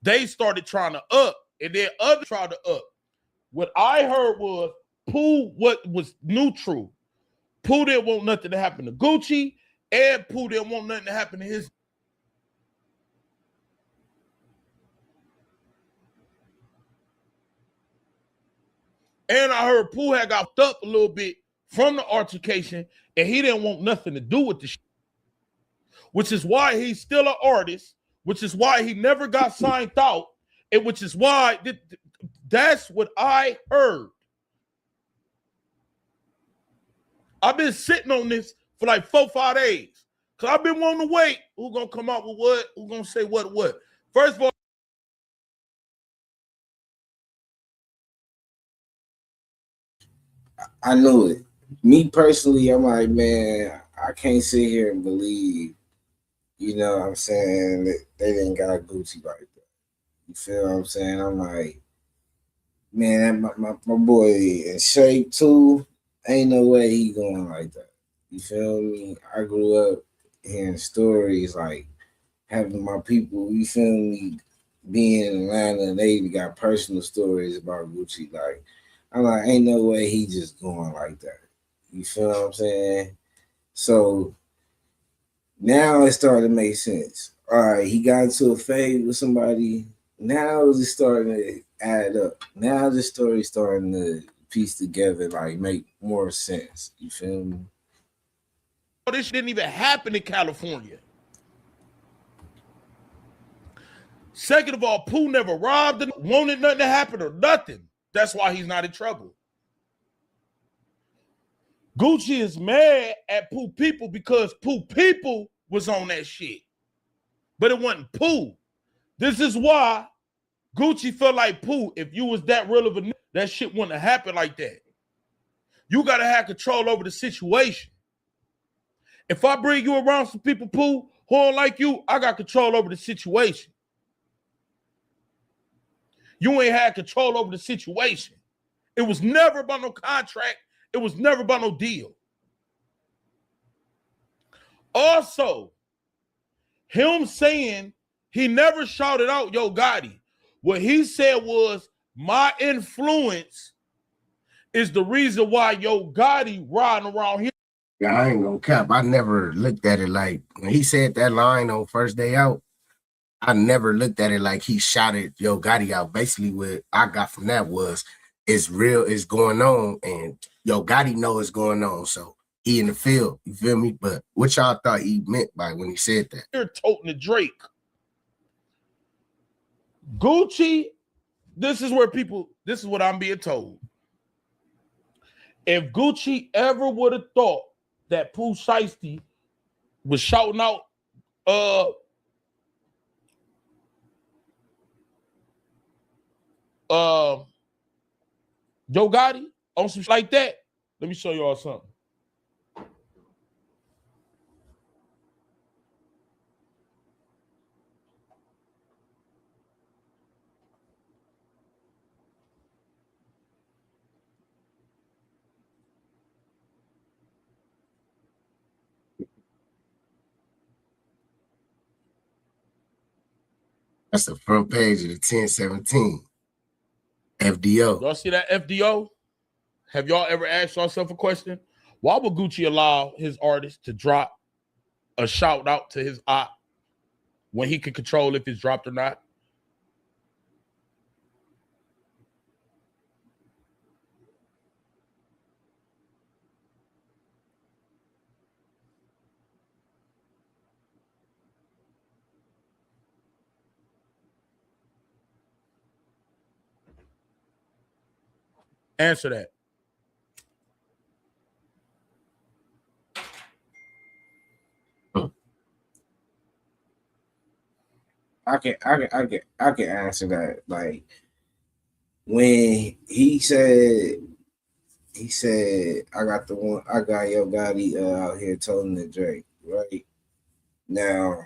they started trying to up, and then others tried to up. What I heard was Pooh was neutral. Pooh didn't want nothing to happen to Gucci, and Pooh didn't want nothing to happen to his. And I heard Pooh had got up a little bit from the altercation, and he didn't want nothing to do with the shit. Which is why he's still an artist, which is why he never got signed out, and which is why that's what I heard. I've been sitting on this for like 4-5 days, because I've been wanting to wait. Who's going to come out with what? Who's going to say what? First of all, I knew it. Me personally, I'm like, man, I can't sit here and believe, you know what I'm saying, that they didn't got Gucci like that. You feel what I'm saying? I'm like, man, my boy in shape too. Ain't no way he going like that. You feel me? I grew up hearing stories like having my people, you feel me, being in Atlanta, and they even got personal stories about Gucci. Like, I'm like, ain't no way he just going like that. You feel what I'm saying? So now it started to make sense. All right, he got into a fade with somebody. Now it's starting to add up. Now the story's starting to piece together, like make more sense. You feel me? This didn't even happen in California. Second of all, Pooh never robbed him, wanted nothing to happen or nothing. That's why he's not in trouble. Gucci is mad at Pooh people because Pooh people was on that shit. But it wasn't Pooh. This is why Gucci felt like, Pooh, if you was that real of a nigga, that shit wouldn't have happened like that. You got to have control over the situation. If I bring you around some people, Pooh, who don't like you, I got control over the situation. You ain't had control over the situation. It was never about no contract. It was never about no deal. Also, him saying he never shouted out Yo Gotti. What he said was, my influence is the reason why Yo Gotti riding around here. Yeah, I ain't gonna cap. I never looked at it like when he said that line on First Day Out. I never looked at it like he shouted Yo Gotti out. Basically, what I got from that was it's real, it's going on, and Yo Gotti know it's going on. So he in the field, you feel me? But what y'all thought he meant by when he said that? You're toting the Drake. Gucci, this is what I'm being told. If Gucci ever would have thought that Pooh Shiesty was shouting out Yo Gotti on some shit like that, let me show y'all something. That's the front page of the 1017 FDO. Y'all see that FDO? Have y'all ever asked yourself a question? Why would Gucci allow his artist to drop a shout out to his op when he could control if it's dropped or not? Answer that. I can answer that. Like when he said, I got Yo Gotti out here telling the Drake, right? Now,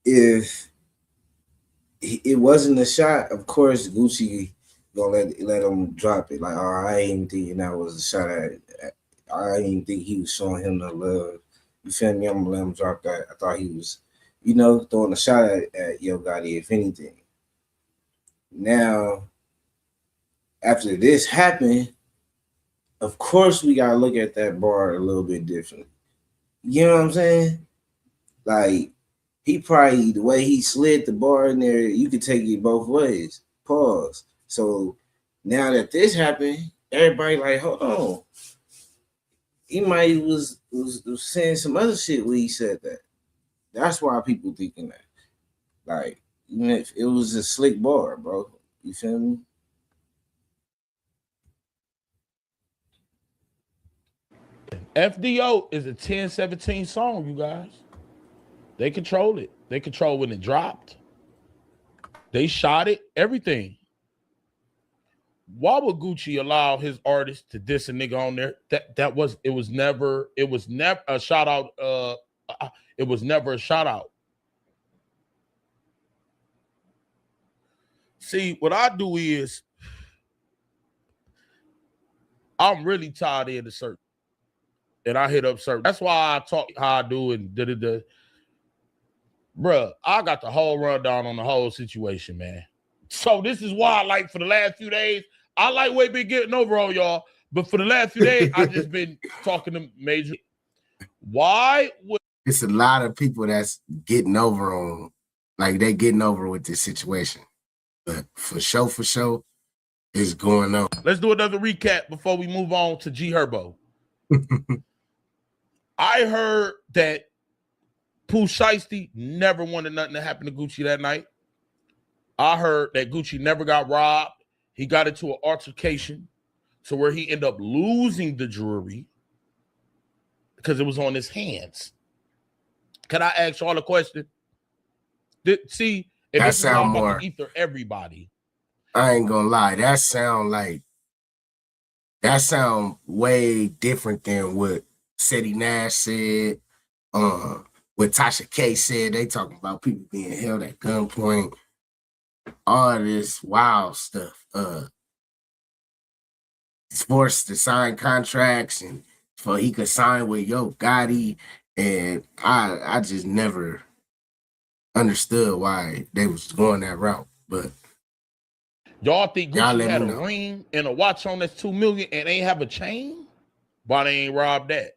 if it wasn't a shot, of course Gucci gonna let him drop it. Like, oh, I ain't thinking that was a shot at I didn't think he was showing him no love. You feel me? I'm gonna let him drop that. I thought he was, throwing a shot at Yo Gotti, if anything. Now, after this happened, of course we gotta look at that bar a little bit differently. You know what I'm saying? Like, he probably, the way he slid the bar in there, you could take it both ways. Pause. So now that this happened, everybody like, hold on. He might was saying some other shit when he said that. That's why people thinking that. Like, even if it was a slick bar, bro. You feel me? FDO is a 10-17 song, you guys. They control it. They control when it dropped. They shot it, everything. Why would Gucci allow his artist to diss a nigga on there? It was never a shout out. It was never a shout out. See, what I do is I'm really tied into certain, and I hit up certain. That's why I talk how I do and da. Bruh, I got the whole rundown on the whole situation, man. So this is why, like, for the last few days, I like way been getting over on y'all, but for the last few days, I just been talking to major. Why would it's a lot of people that's getting over on, like, they getting over with this situation. But for sure, it's going on. Let's do another recap before we move on to G Herbo. I heard that Pooh Shiesty never wanted nothing to happen to Gucci that night. I heard that Gucci never got robbed. He got into an altercation to where he ended up losing the jewelry because it was on his hands. Can I ask y'all a question? See, and this is how I'm about to ether everybody. I ain't gonna lie, that sound way different than what Seti Nash said. What Tasha K said. They talking about people being held at gunpoint. All this wild stuff. He's forced to sign contracts and so he could sign with Yo Gotti. And I just never understood why they was going that route. But y'all think Gucci had a ring and a watch on that's $2 million and ain't have a chain? Why they ain't robbed that?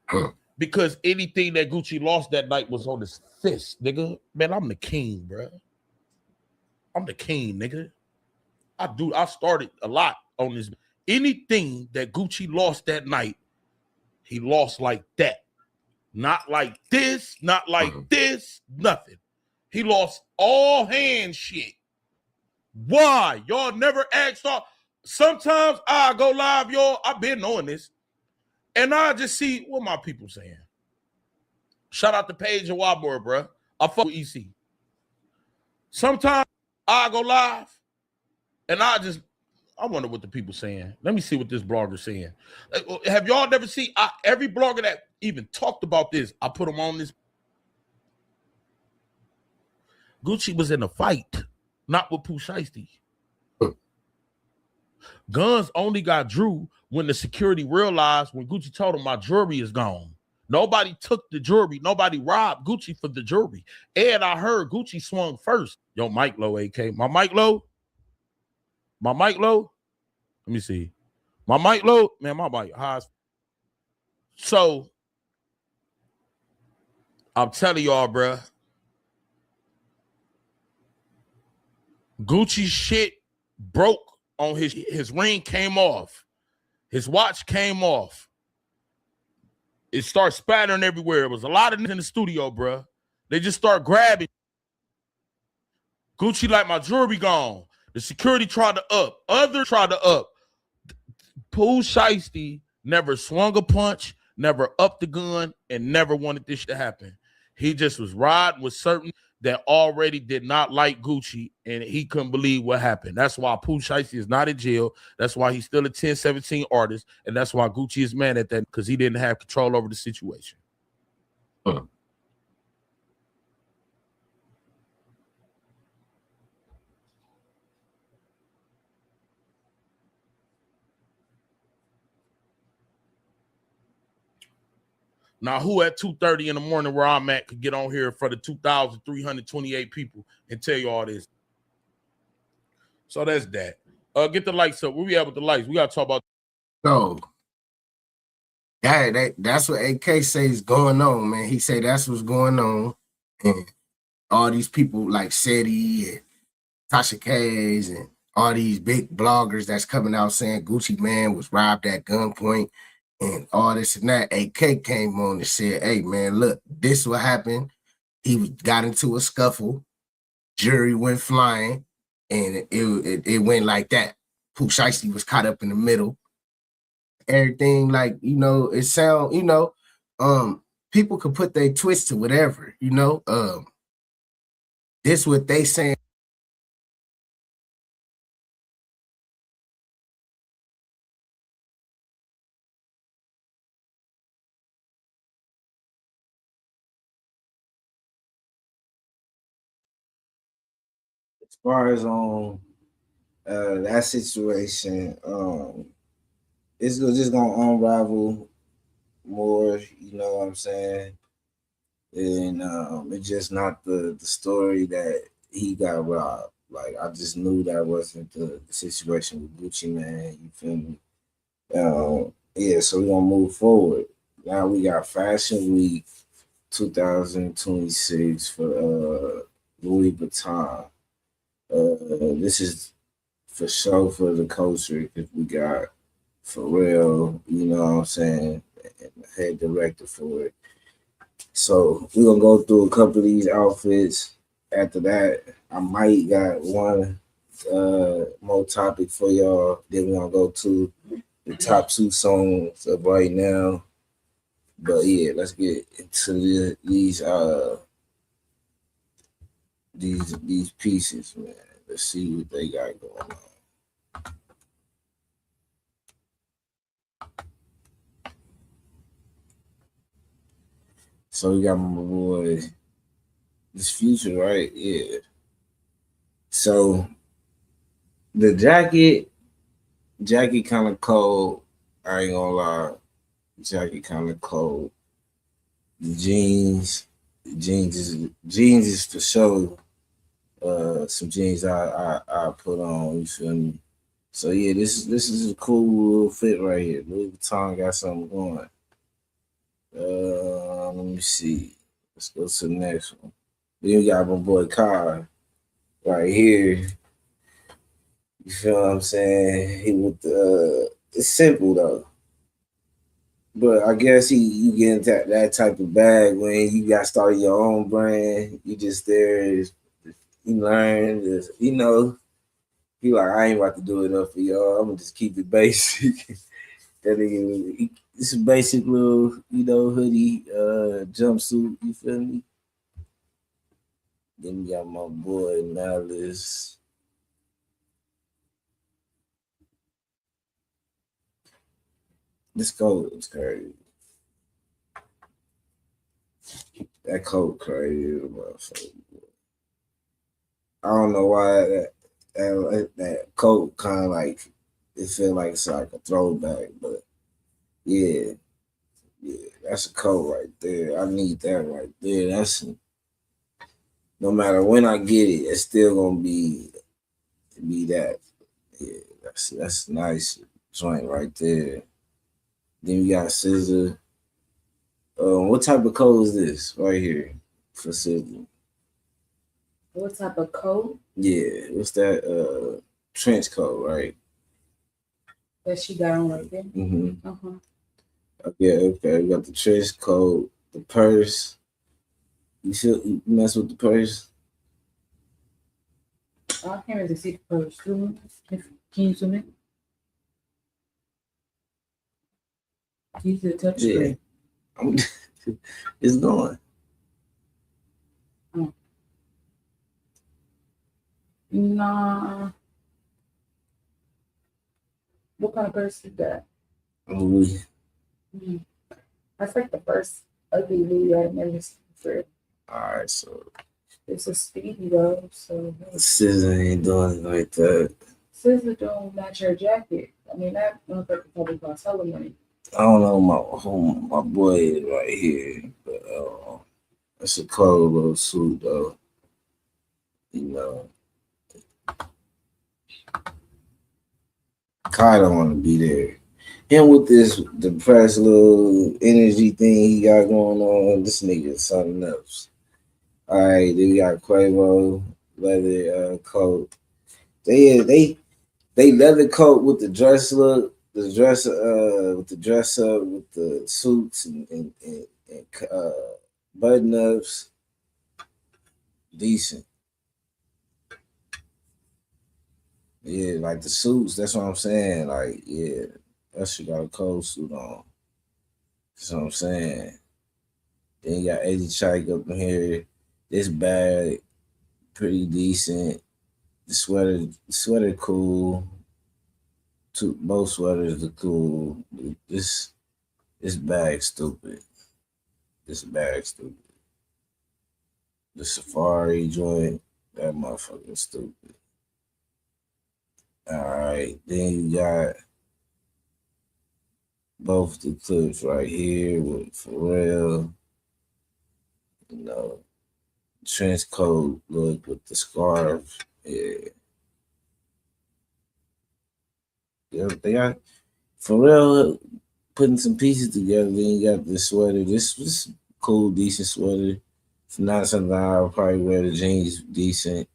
Huh. Because anything that Gucci lost that night was on his fist, nigga. Man, I'm the king, bro. I'm the king, nigga. I started a lot on this. Anything that Gucci lost that night, he lost like that. Not like this, not like this, nothing. He lost all hand shit. Why? Y'all never asked y'all. Sometimes I go live, y'all. I've been knowing this. And I just see what my people saying. Shout out to Paige and Wildboy, bro. I fuck with EC. Sometimes I go live and I wonder what the people saying. Let me see what this blogger's saying. Have y'all never seen every blogger that even talked about this? I put them on this. Gucci was in a fight, not with Pooh Shiesty. Guns only got drew when the security realized when Gucci told him my jewelry is gone. Nobody took the jewelry. Nobody robbed Gucci for the jewelry. And I heard Gucci swung first. Yo, mic low, AK. My mic low? My mic low? Let me see. My mic low? Man, my mic high. So, I'm telling y'all, bruh. Gucci shit broke on his ring came off. His watch came off. It started spattering everywhere. It was a lot of in the studio, bruh. They just start grabbing. Gucci like my jewelry gone. The security tried to up. Others tried to up. Pooh Shiesty never swung a punch, never upped the gun, and never wanted this to happen. He just was riding with certain that already did not like Gucci, and he couldn't believe what happened. That's why Pooh Shiesty is not in jail. That's why he's still a 1017 artist, and that's why Gucci is mad at that, because he didn't have control over the situation. Now, who at 2:30 in the morning where I'm at could get on here for the 2,328 people and tell you all this? So that's that. Get the lights up. Where we at with the lights? We got to talk about. So, that's what AK says is going on, man. He say that's what's going on. And all these people like Seti and Tasha Kays and all these big bloggers that's coming out saying Gucci Man was robbed at gunpoint and all this and that. AK came on and said, hey, man, look, this what happened. He got into a scuffle. Jury went flying, and it went like that. Pooh Shiesty was caught up in the middle. Everything, like, it sound, people could put their twist to whatever, this what they saying. As far as on that situation, it's just gonna unravel more, you know what I'm saying? And it's just not the story that he got robbed. Like, I just knew that wasn't the situation with Gucci Man, you feel me? Yeah, so we're gonna move forward. Now we got Fashion Week 2026 for Louis Vuitton. This is for sure for the culture, because we got Pharrell, you know what I'm saying, and the head director for it. So we're gonna go through a couple of these outfits. After that, I might got one more topic for y'all. Then we're gonna go to the top 2 songs of right now. But yeah, let's get into these pieces, man. Let's see what they got going on. So we got my boy, this Future, right? Yeah. So the jacket kind of cold. I ain't gonna lie. Jacket kind of cold. The jeans is for sure. Some jeans I put on. You feel me? So yeah, this is a cool little fit right here. Louis Vuitton got something going. Let me see. Let's go to the next one. Then we got my boy Kai right here. You feel what I'm saying? He with it's simple though. But I guess you get into that type of bag when you got started your own brand. You just there, you learn, he like, I ain't about to do enough for y'all. I'm gonna just keep it basic. That nigga, it's a basic little, hoodie, jumpsuit. You feel me? Then we got my boy Malice. This coat is crazy. That coat crazy, motherfucker. I don't know why that coat kind of like, it feel like it's like a throwback, but yeah, that's a coat right there. I need that right there. That's, no matter when I get it, it's still gonna be that. Yeah, that's nice joint right there. Then you got Scissor. What type of coat is this right here for Scissor? What type of coat? Yeah, what's that? Trench coat, right? That she got on right there. Mm-hmm. Okay. We got the trench coat, the purse. You mess with the purse? I can't really see the post. Can you zoom in? Use the touch screen. It's going. Oh. Nah. What kind of purse is that? Louis. That's like the first ugly Louis I've never seen before. Alright, so it's a speedy though, so Scissor ain't doing it like that. Scissor don't match her jacket. I mean that motherfucker probably costs hella money. I don't know who my boy is right here, but it's a cold little suit though. You know. Kai don't want to be there. Him with this depressed little energy thing he got going on, this nigga is something else. Alright, then we got Quavo, leather coat. They leather coat with the dress look, the dress with the dress up with the suits and button ups. Decent. Yeah, like the suits, that's what I'm saying. Like, yeah, that shit got a cold suit on. That's what I'm saying. Then you got Eddie Chike up in here. This bag, pretty decent. The sweater cool. Both sweaters are cool. This bag stupid. This bag stupid. The safari joint, that motherfucker stupid. Alright, then you got both the clips right here with Pharrell. You know, trench coat look with the scarf. Yeah. Yeah, they got Pharrell putting some pieces together. Then you got the sweater. This was cool, decent sweater. It's not something I'll probably wear the jeans decent.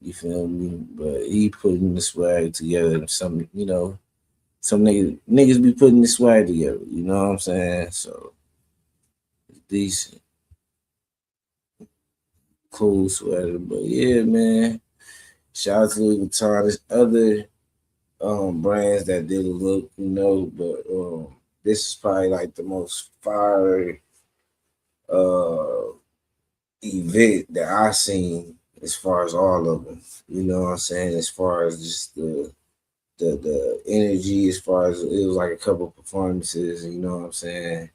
You feel me? But he putting the swag together. Some, you know, some niggas be putting the swag together. You know what I'm saying? So it's decent. Cool sweater. But yeah, man. Shout out to Louis Vuitton. There's other brands that did a look, you know, but this is probably like the most fire event that I seen as far as all of them. You know what I'm saying? As far as just the energy, as far as it was like a couple performances, you know what I'm saying?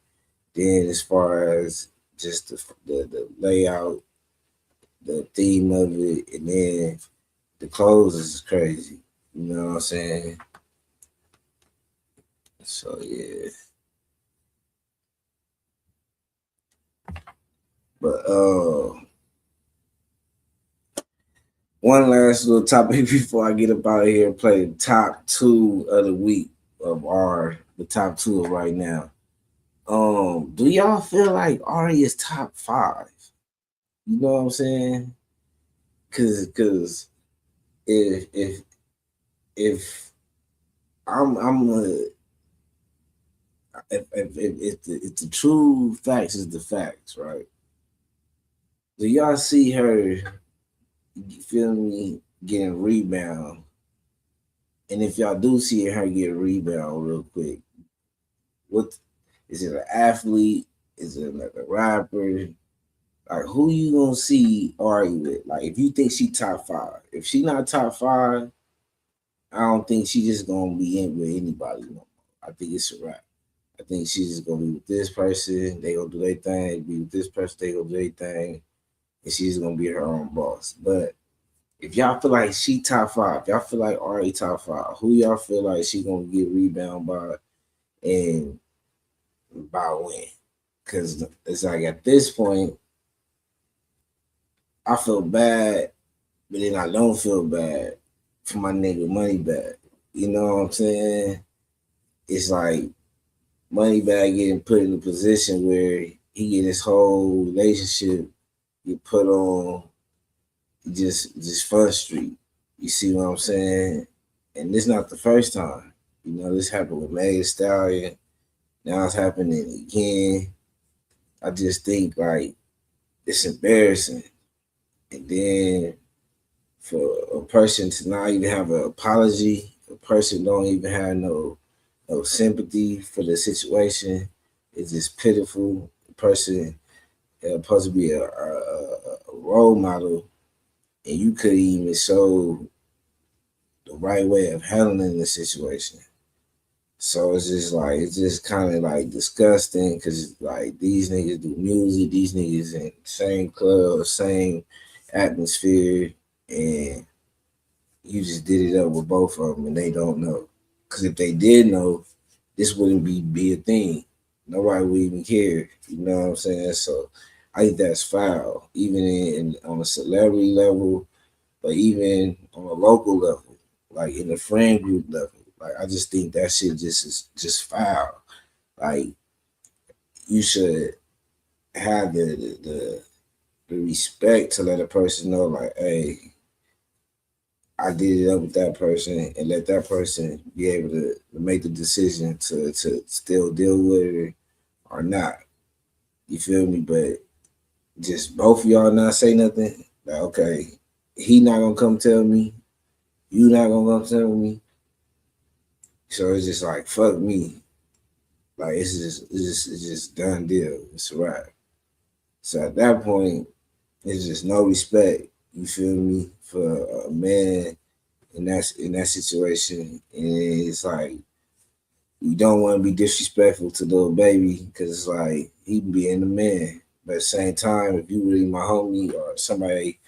Then as far as just the layout, the theme of it, and then the clothes is crazy. You know what I'm saying? So yeah. But one last little topic before I get up out of here and play the top two of the week of the top two of right now. Do y'all feel like Ari is top 5? You know what I'm saying? Cause if I'm if the true facts is the facts, right? Do y'all see her, you feel me, getting rebound? And if y'all do see her get a rebound real quick, what is it, an athlete? Is it like a rapper? Like, who you gonna see Ari with? Like, if you think she top 5, if she not top 5, I don't think she just gonna be in with anybody no more. I think it's a wrap. I think she's just gonna be with this person. They gonna do their thing. Be with this person. They gonna do their thing, and she's gonna be her own boss. But if y'all feel like she top 5, y'all feel like Ari top 5, who y'all feel like she gonna get rebound by, and by when? Because it's like at this point, I feel bad, but then I don't feel bad for my nigga Moneybag. You know what I'm saying? It's like Moneybag getting put in a position where he get his whole relationship get put on just Fun Street. You see what I'm saying? And this not the first time. You know, this happened with Megan Thee Stallion. Now it's happening again. I just think like it's embarrassing. And then for a person to not even have an apology, a person don't even have no sympathy for the situation. It's just pitiful. The person supposed to be a role model, and you couldn't even show the right way of handling the situation. So it's just kind of like disgusting because like these niggas do music, these niggas in the same club, same atmosphere, and you just did it up with both of them and they don't know. Because if they did know, this wouldn't be a thing. Nobody would even care. You know what I'm saying? So I think that's foul, even in on a celebrity level, but even on a local level, like in the friend group level. Like I just think that shit is just foul. Like you should have the respect to let a person know, like, hey, I did it up with that person, and let that person be able to make the decision to still deal with it or not. You feel me? But just both of y'all not say nothing. Like, okay, he not gonna come tell me, you not gonna come tell me. So it's just like fuck me. Like it's just done deal. It's a wrap. So at that point, it's just no respect. You feel me for a man in that situation, and it's like you don't want to be disrespectful to little baby because it's like he being the man. But at the same time, if you really my homie or somebody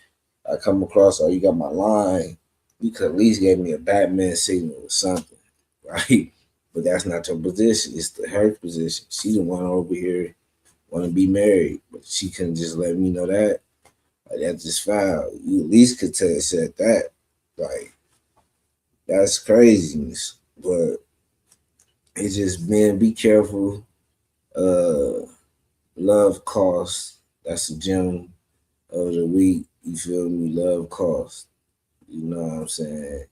I come across or you got my line, you could at least give me a Batman signal or something, right? But that's not your position. It's her position. She the one over here want to be married, but she couldn't just let me know that. Like that's just foul. You at least could tell said that. Like that's craziness. But it's just man, be careful. Love costs. That's the gem of the week. You feel me? Love costs. You know what I'm saying?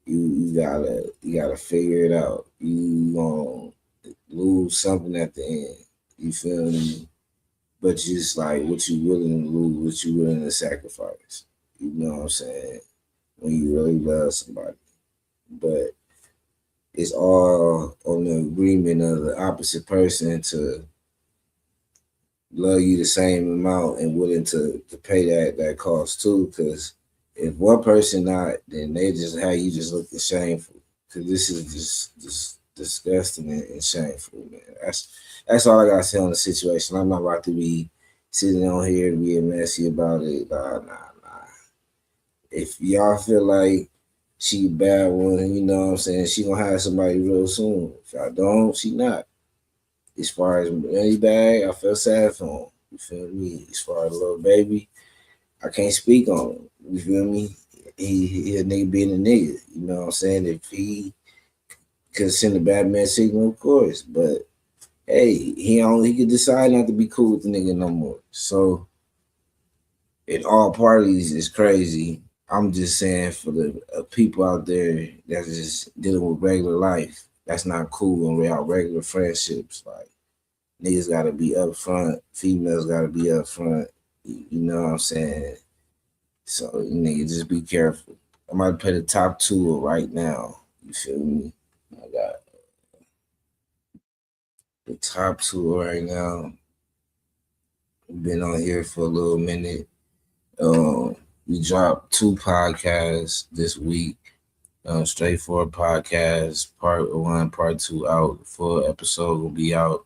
You gotta figure it out. You gonna lose something at the end. You feel me? But just like what you willing to lose, what you willing to sacrifice. You know what I'm saying? When you really love somebody. But it's all on the agreement of the opposite person to love you the same amount and willing to pay that cost too. Because if one person not, then they just have you just looking shameful. Because this is just disgusting and shameful, man. That's all I gotta say on the situation. I'm not about to be sitting on here being messy about it. Nah. If y'all feel like she a bad one, you know what I'm saying, she gonna have somebody real soon. If y'all don't, she not. As far as money bag, I feel sad for him. You feel me? As far as little baby, I can't speak on him. You feel me? He a nigga being a nigga. You know what I'm saying? If he could send a Batman signal, of course. But hey, he could decide not to be cool with the nigga no more. So in all parties is crazy. I'm just saying for the people out there that's just dealing with regular life, that's not cool and real regular friendships. Like niggas gotta be upfront, females gotta be upfront. You know what I'm saying? So nigga, just be careful. I'm about to play the top two right now. You feel me? I got the top two right now. Been on here for a little minute. We dropped 2 podcasts this week. Straightforward podcast, part 1, part 2 out. Full episode will be out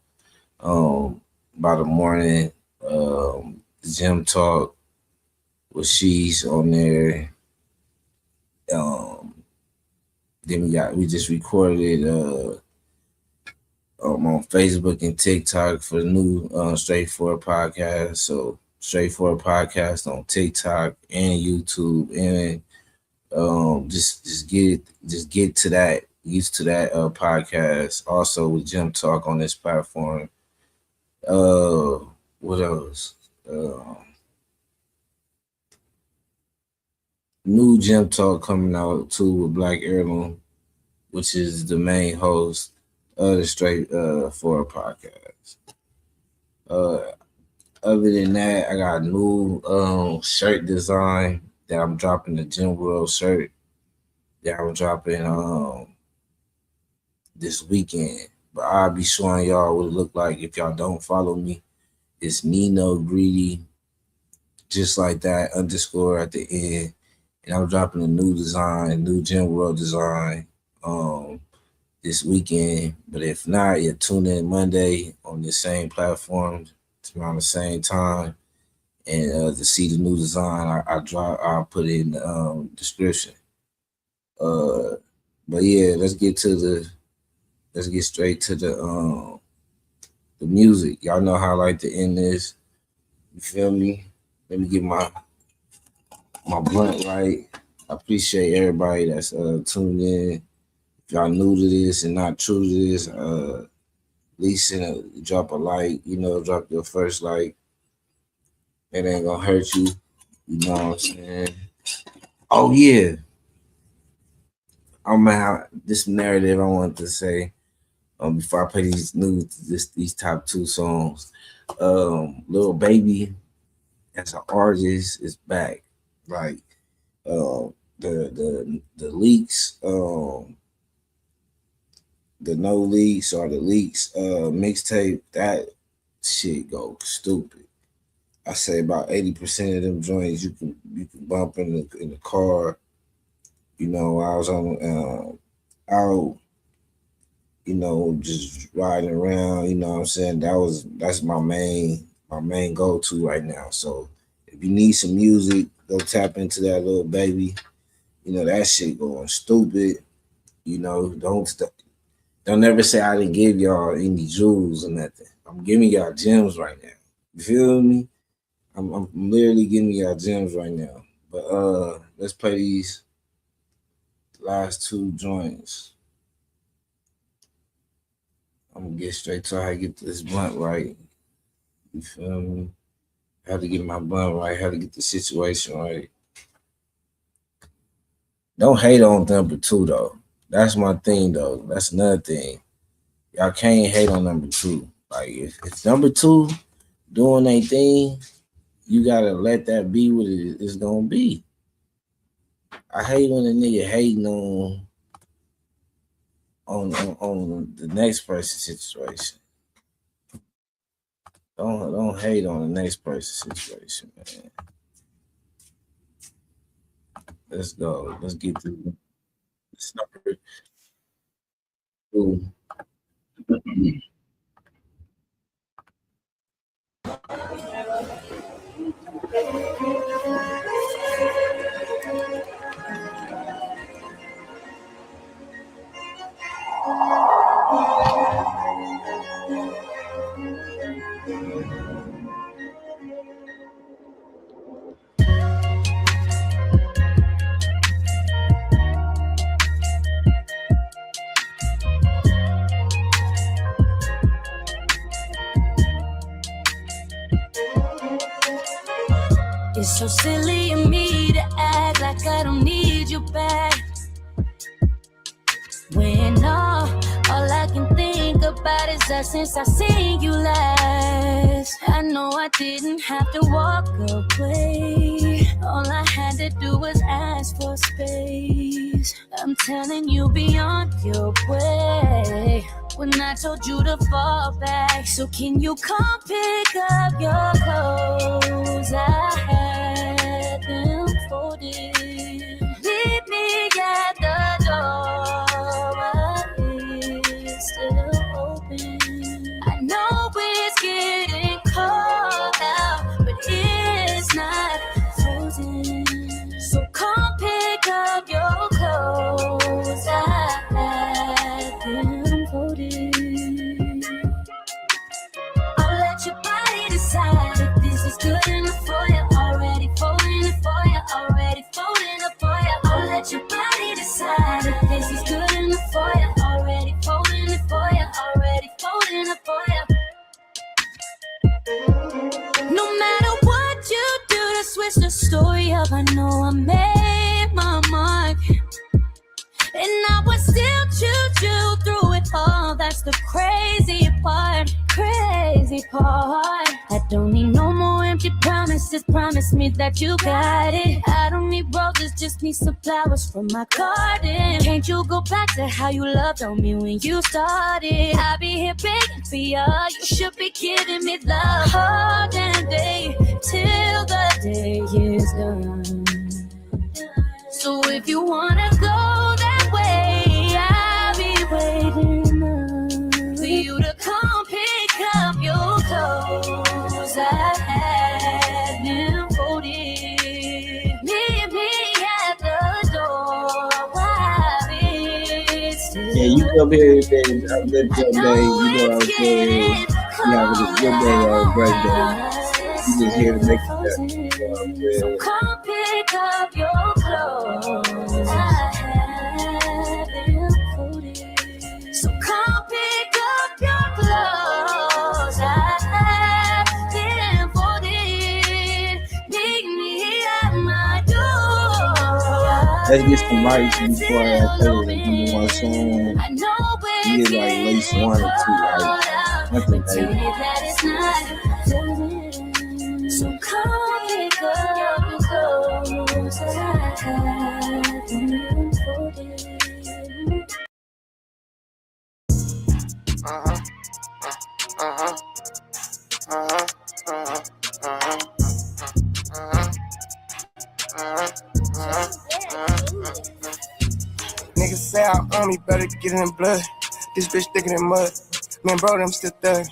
by the morning. Gym Talk with She's on there. Then we just recorded it on Facebook and TikTok for the new Straightforward podcast. So Straightforward podcast on TikTok and YouTube, and just get to that, used to that podcast. Also with Gym Talk on this platform. What else? New Gym Talk coming out too with Black Heirloom, which is the main host of the Straightforward podcast. Other than that, I got a new shirt design that I'm dropping the Gym World shirt that I'm dropping this weekend. But I'll be showing y'all what it look like if y'all don't follow me. It's Nino Greedy, just like that, _ at the end. And I'm dropping a new design, new Gym World design this weekend. But if not, you tune in Monday on the same platform around the same time. And to see the new design, I'll put it in the description. But yeah, let's get straight to the music. Y'all know how I like to end this. You feel me? Let me get my blunt right. I appreciate everybody that's tuned in. If y'all new to this and not true to this, at least drop a like, drop your first like. It ain't gonna hurt you. You know what I'm saying? Oh yeah. I'm gonna have this narrative I want to say before I play these top 2 songs. Lil Baby as an artist is back. Like the leaks, the no leaks or the leaks mixtape, that shit go stupid. I say about 80% of them joints you can bump in the car. I was on out, just riding around. You know what I'm saying? That's my main go-to right now. So if you need some music, go tap into that Lil Baby. That shit going stupid. Don't ever say I didn't give y'all any jewels or nothing. I'm giving y'all gems right now. You feel me? I'm literally giving y'all gems right now. But let's play these last 2 joints. I'm gonna get straight to how to get this blunt right. You feel me? How to get my blunt right, how to get the situation right. Don't hate on number 2 though. That's my thing though. That's another thing. Y'all can't hate on number 2. Like if number 2 doing their thing, you gotta let that be what it's gonna be. I hate when a nigga hating on the next person's situation. Don't hate on the next person's situation, man. Let's go. Let's get through this number 2. It's so silly of me to act like I don't need you back. When all I can think about is that since I seen you last. I know I didn't have to walk away. All I had to do was ask for space. I'm telling you, be on your way. When I told you to fall back, so can you come pick up your clothes? I had them folded. Meet me at the door. It's still open. I know it's getting cold out, but it's not frozen. So come pick up your clothes. I had them folded. I'll let your body decide if this is good enough for you. Already folding it for you. Already folding it for you. I'll let your body decide if this is good enough for you. Already folding it for you. Already folding it for you. No matter what you do to switch the story up, I know I made my mark. And I would still choose you through it all. That's the crazy part. I don't need no more empty promises. promises, promise me that you got it. I don't need roses, just need some flowers from my garden. Can't you go back to how you loved on me when you started? I'll be here begging for you. You should be giving me love all damn day till the day is done. So if you wanna go that way, I'll be waiting up for you to come pick up your clothes. I have them folded. Meet me at the door while it's still. Yeah, you come here and live your day. You know what I'm saying? You have a good day or a great day. You just here to make it better. You know what I'm saying? So come pick up your clothes. I have them folded. So come pick up your clothes. I have them folded. Meet me at my door. Let's get some rights before I play the number one song. You get like at least 1 or 2 rights. Nothing baby. So come pick up your clothes. I have them folded. Niggas say I own me, better get it in blood. This bitch thicker than mud. Man, bro, them still thug.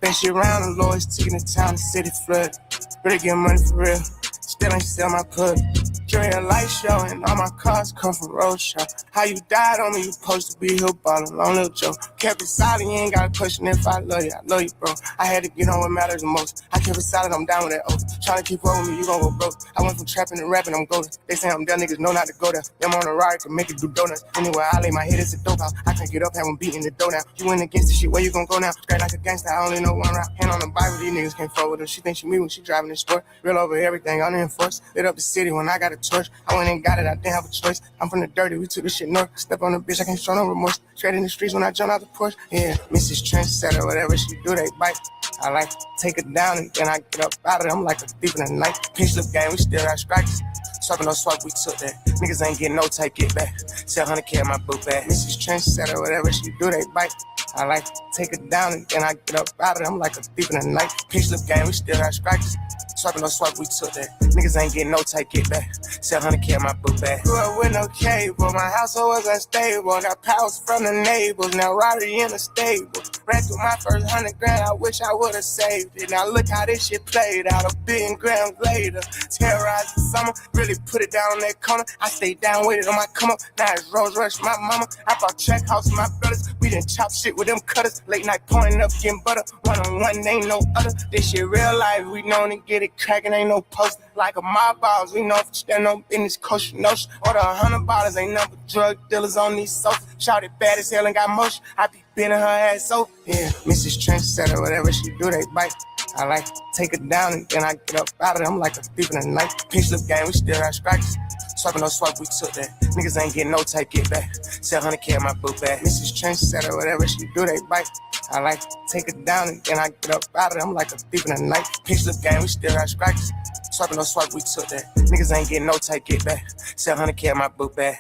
Been shit around the Lord's taking the town, the city flood. Better get money for real. Still ain't sell my plug. Jury a light show and all my cars come from roadshow. How you died on me, you supposed to be here ballin', long little joke. Kept it solid, you ain't got a question if I love you, bro. I had to get on what matters the most. I kept it solid, I'm down with that oath. Tryna keep up with me, you gon' go broke. I went from trapping to rapping, I'm golden. They say I'm done, niggas know not to go there. Them on the ride can make it do donuts. Anyway, I lay my head, it's a dope house. I can't get up, have them beating the dough now. You went against the shit, where you gon' go now? Straight like a gangster, I only know one route. Hand on the Bible, these niggas can't fuck with her. She think she me when she driving the sport. Real over everything, unenforced. Lit up the city when I got a torch. I went and got it, I didn't have a choice. I'm from the dirty, we took this shit north. Step on the bitch, I can't show no remorse. Straight in the streets when I jump out the porch. Yeah, Mrs. Trendsetter, whatever she do, they bite. I like to take it down and then I get up out of it. I'm like a thief in the night. Pinch lip game, we still got strikes. Swiping no swipe, we took that. Niggas ain't getting no take, get back. Sell 100K in my book bag. Mrs. Trendsetter, whatever she do, they bite. I like to take it down and then I get up out of it. I'm like a thief in the night. Pinch lip game, we still got strikes. Swiping no swipe, we took that. Niggas ain't getting no take, get back. Sell 100K in my book bag. Grew up with no cable, my household was unstable. Got powers from the neighbors, now Roddy in the stable. Ran through my first 100 grand, I wish I would've saved it. Now look how this shit played out, a billion grams later. Terrorized the summer, really put it down on that corner. I stayed down with it on my come up, now it's Rolls Royce for my mama. I brought check house for my brothers, we done chop shit with them cutters. Late night pouring up, getting butter, one-on-one, ain't no other. This shit real life, we known to get it cracking, ain't no post. Like a mob balls, we know for stand on business, kosher notion. Order 100 bottles, ain't nothing but drug dealers on these sofas. Shout it bad as hell and got motion. I be bending her ass so. Yeah, Mrs. Trendsetter, whatever she do, they bite. I like to take it down and then I get up out of it. I'm like a thief in the night. Pinch lip game, we still got strikes. Swiping no swipe, we took that. Niggas ain't getting no take, get back. Sell 100K in my book bag. Mrs. Trendsetter, whatever she do, they bite. I like to take it down and then I get up out of it. I'm like a thief in the night. Pinch lip game, we still got strikes. Swiping no swipe, we took that. Niggas ain't getting no take, get back. Sell 100K in my book bag.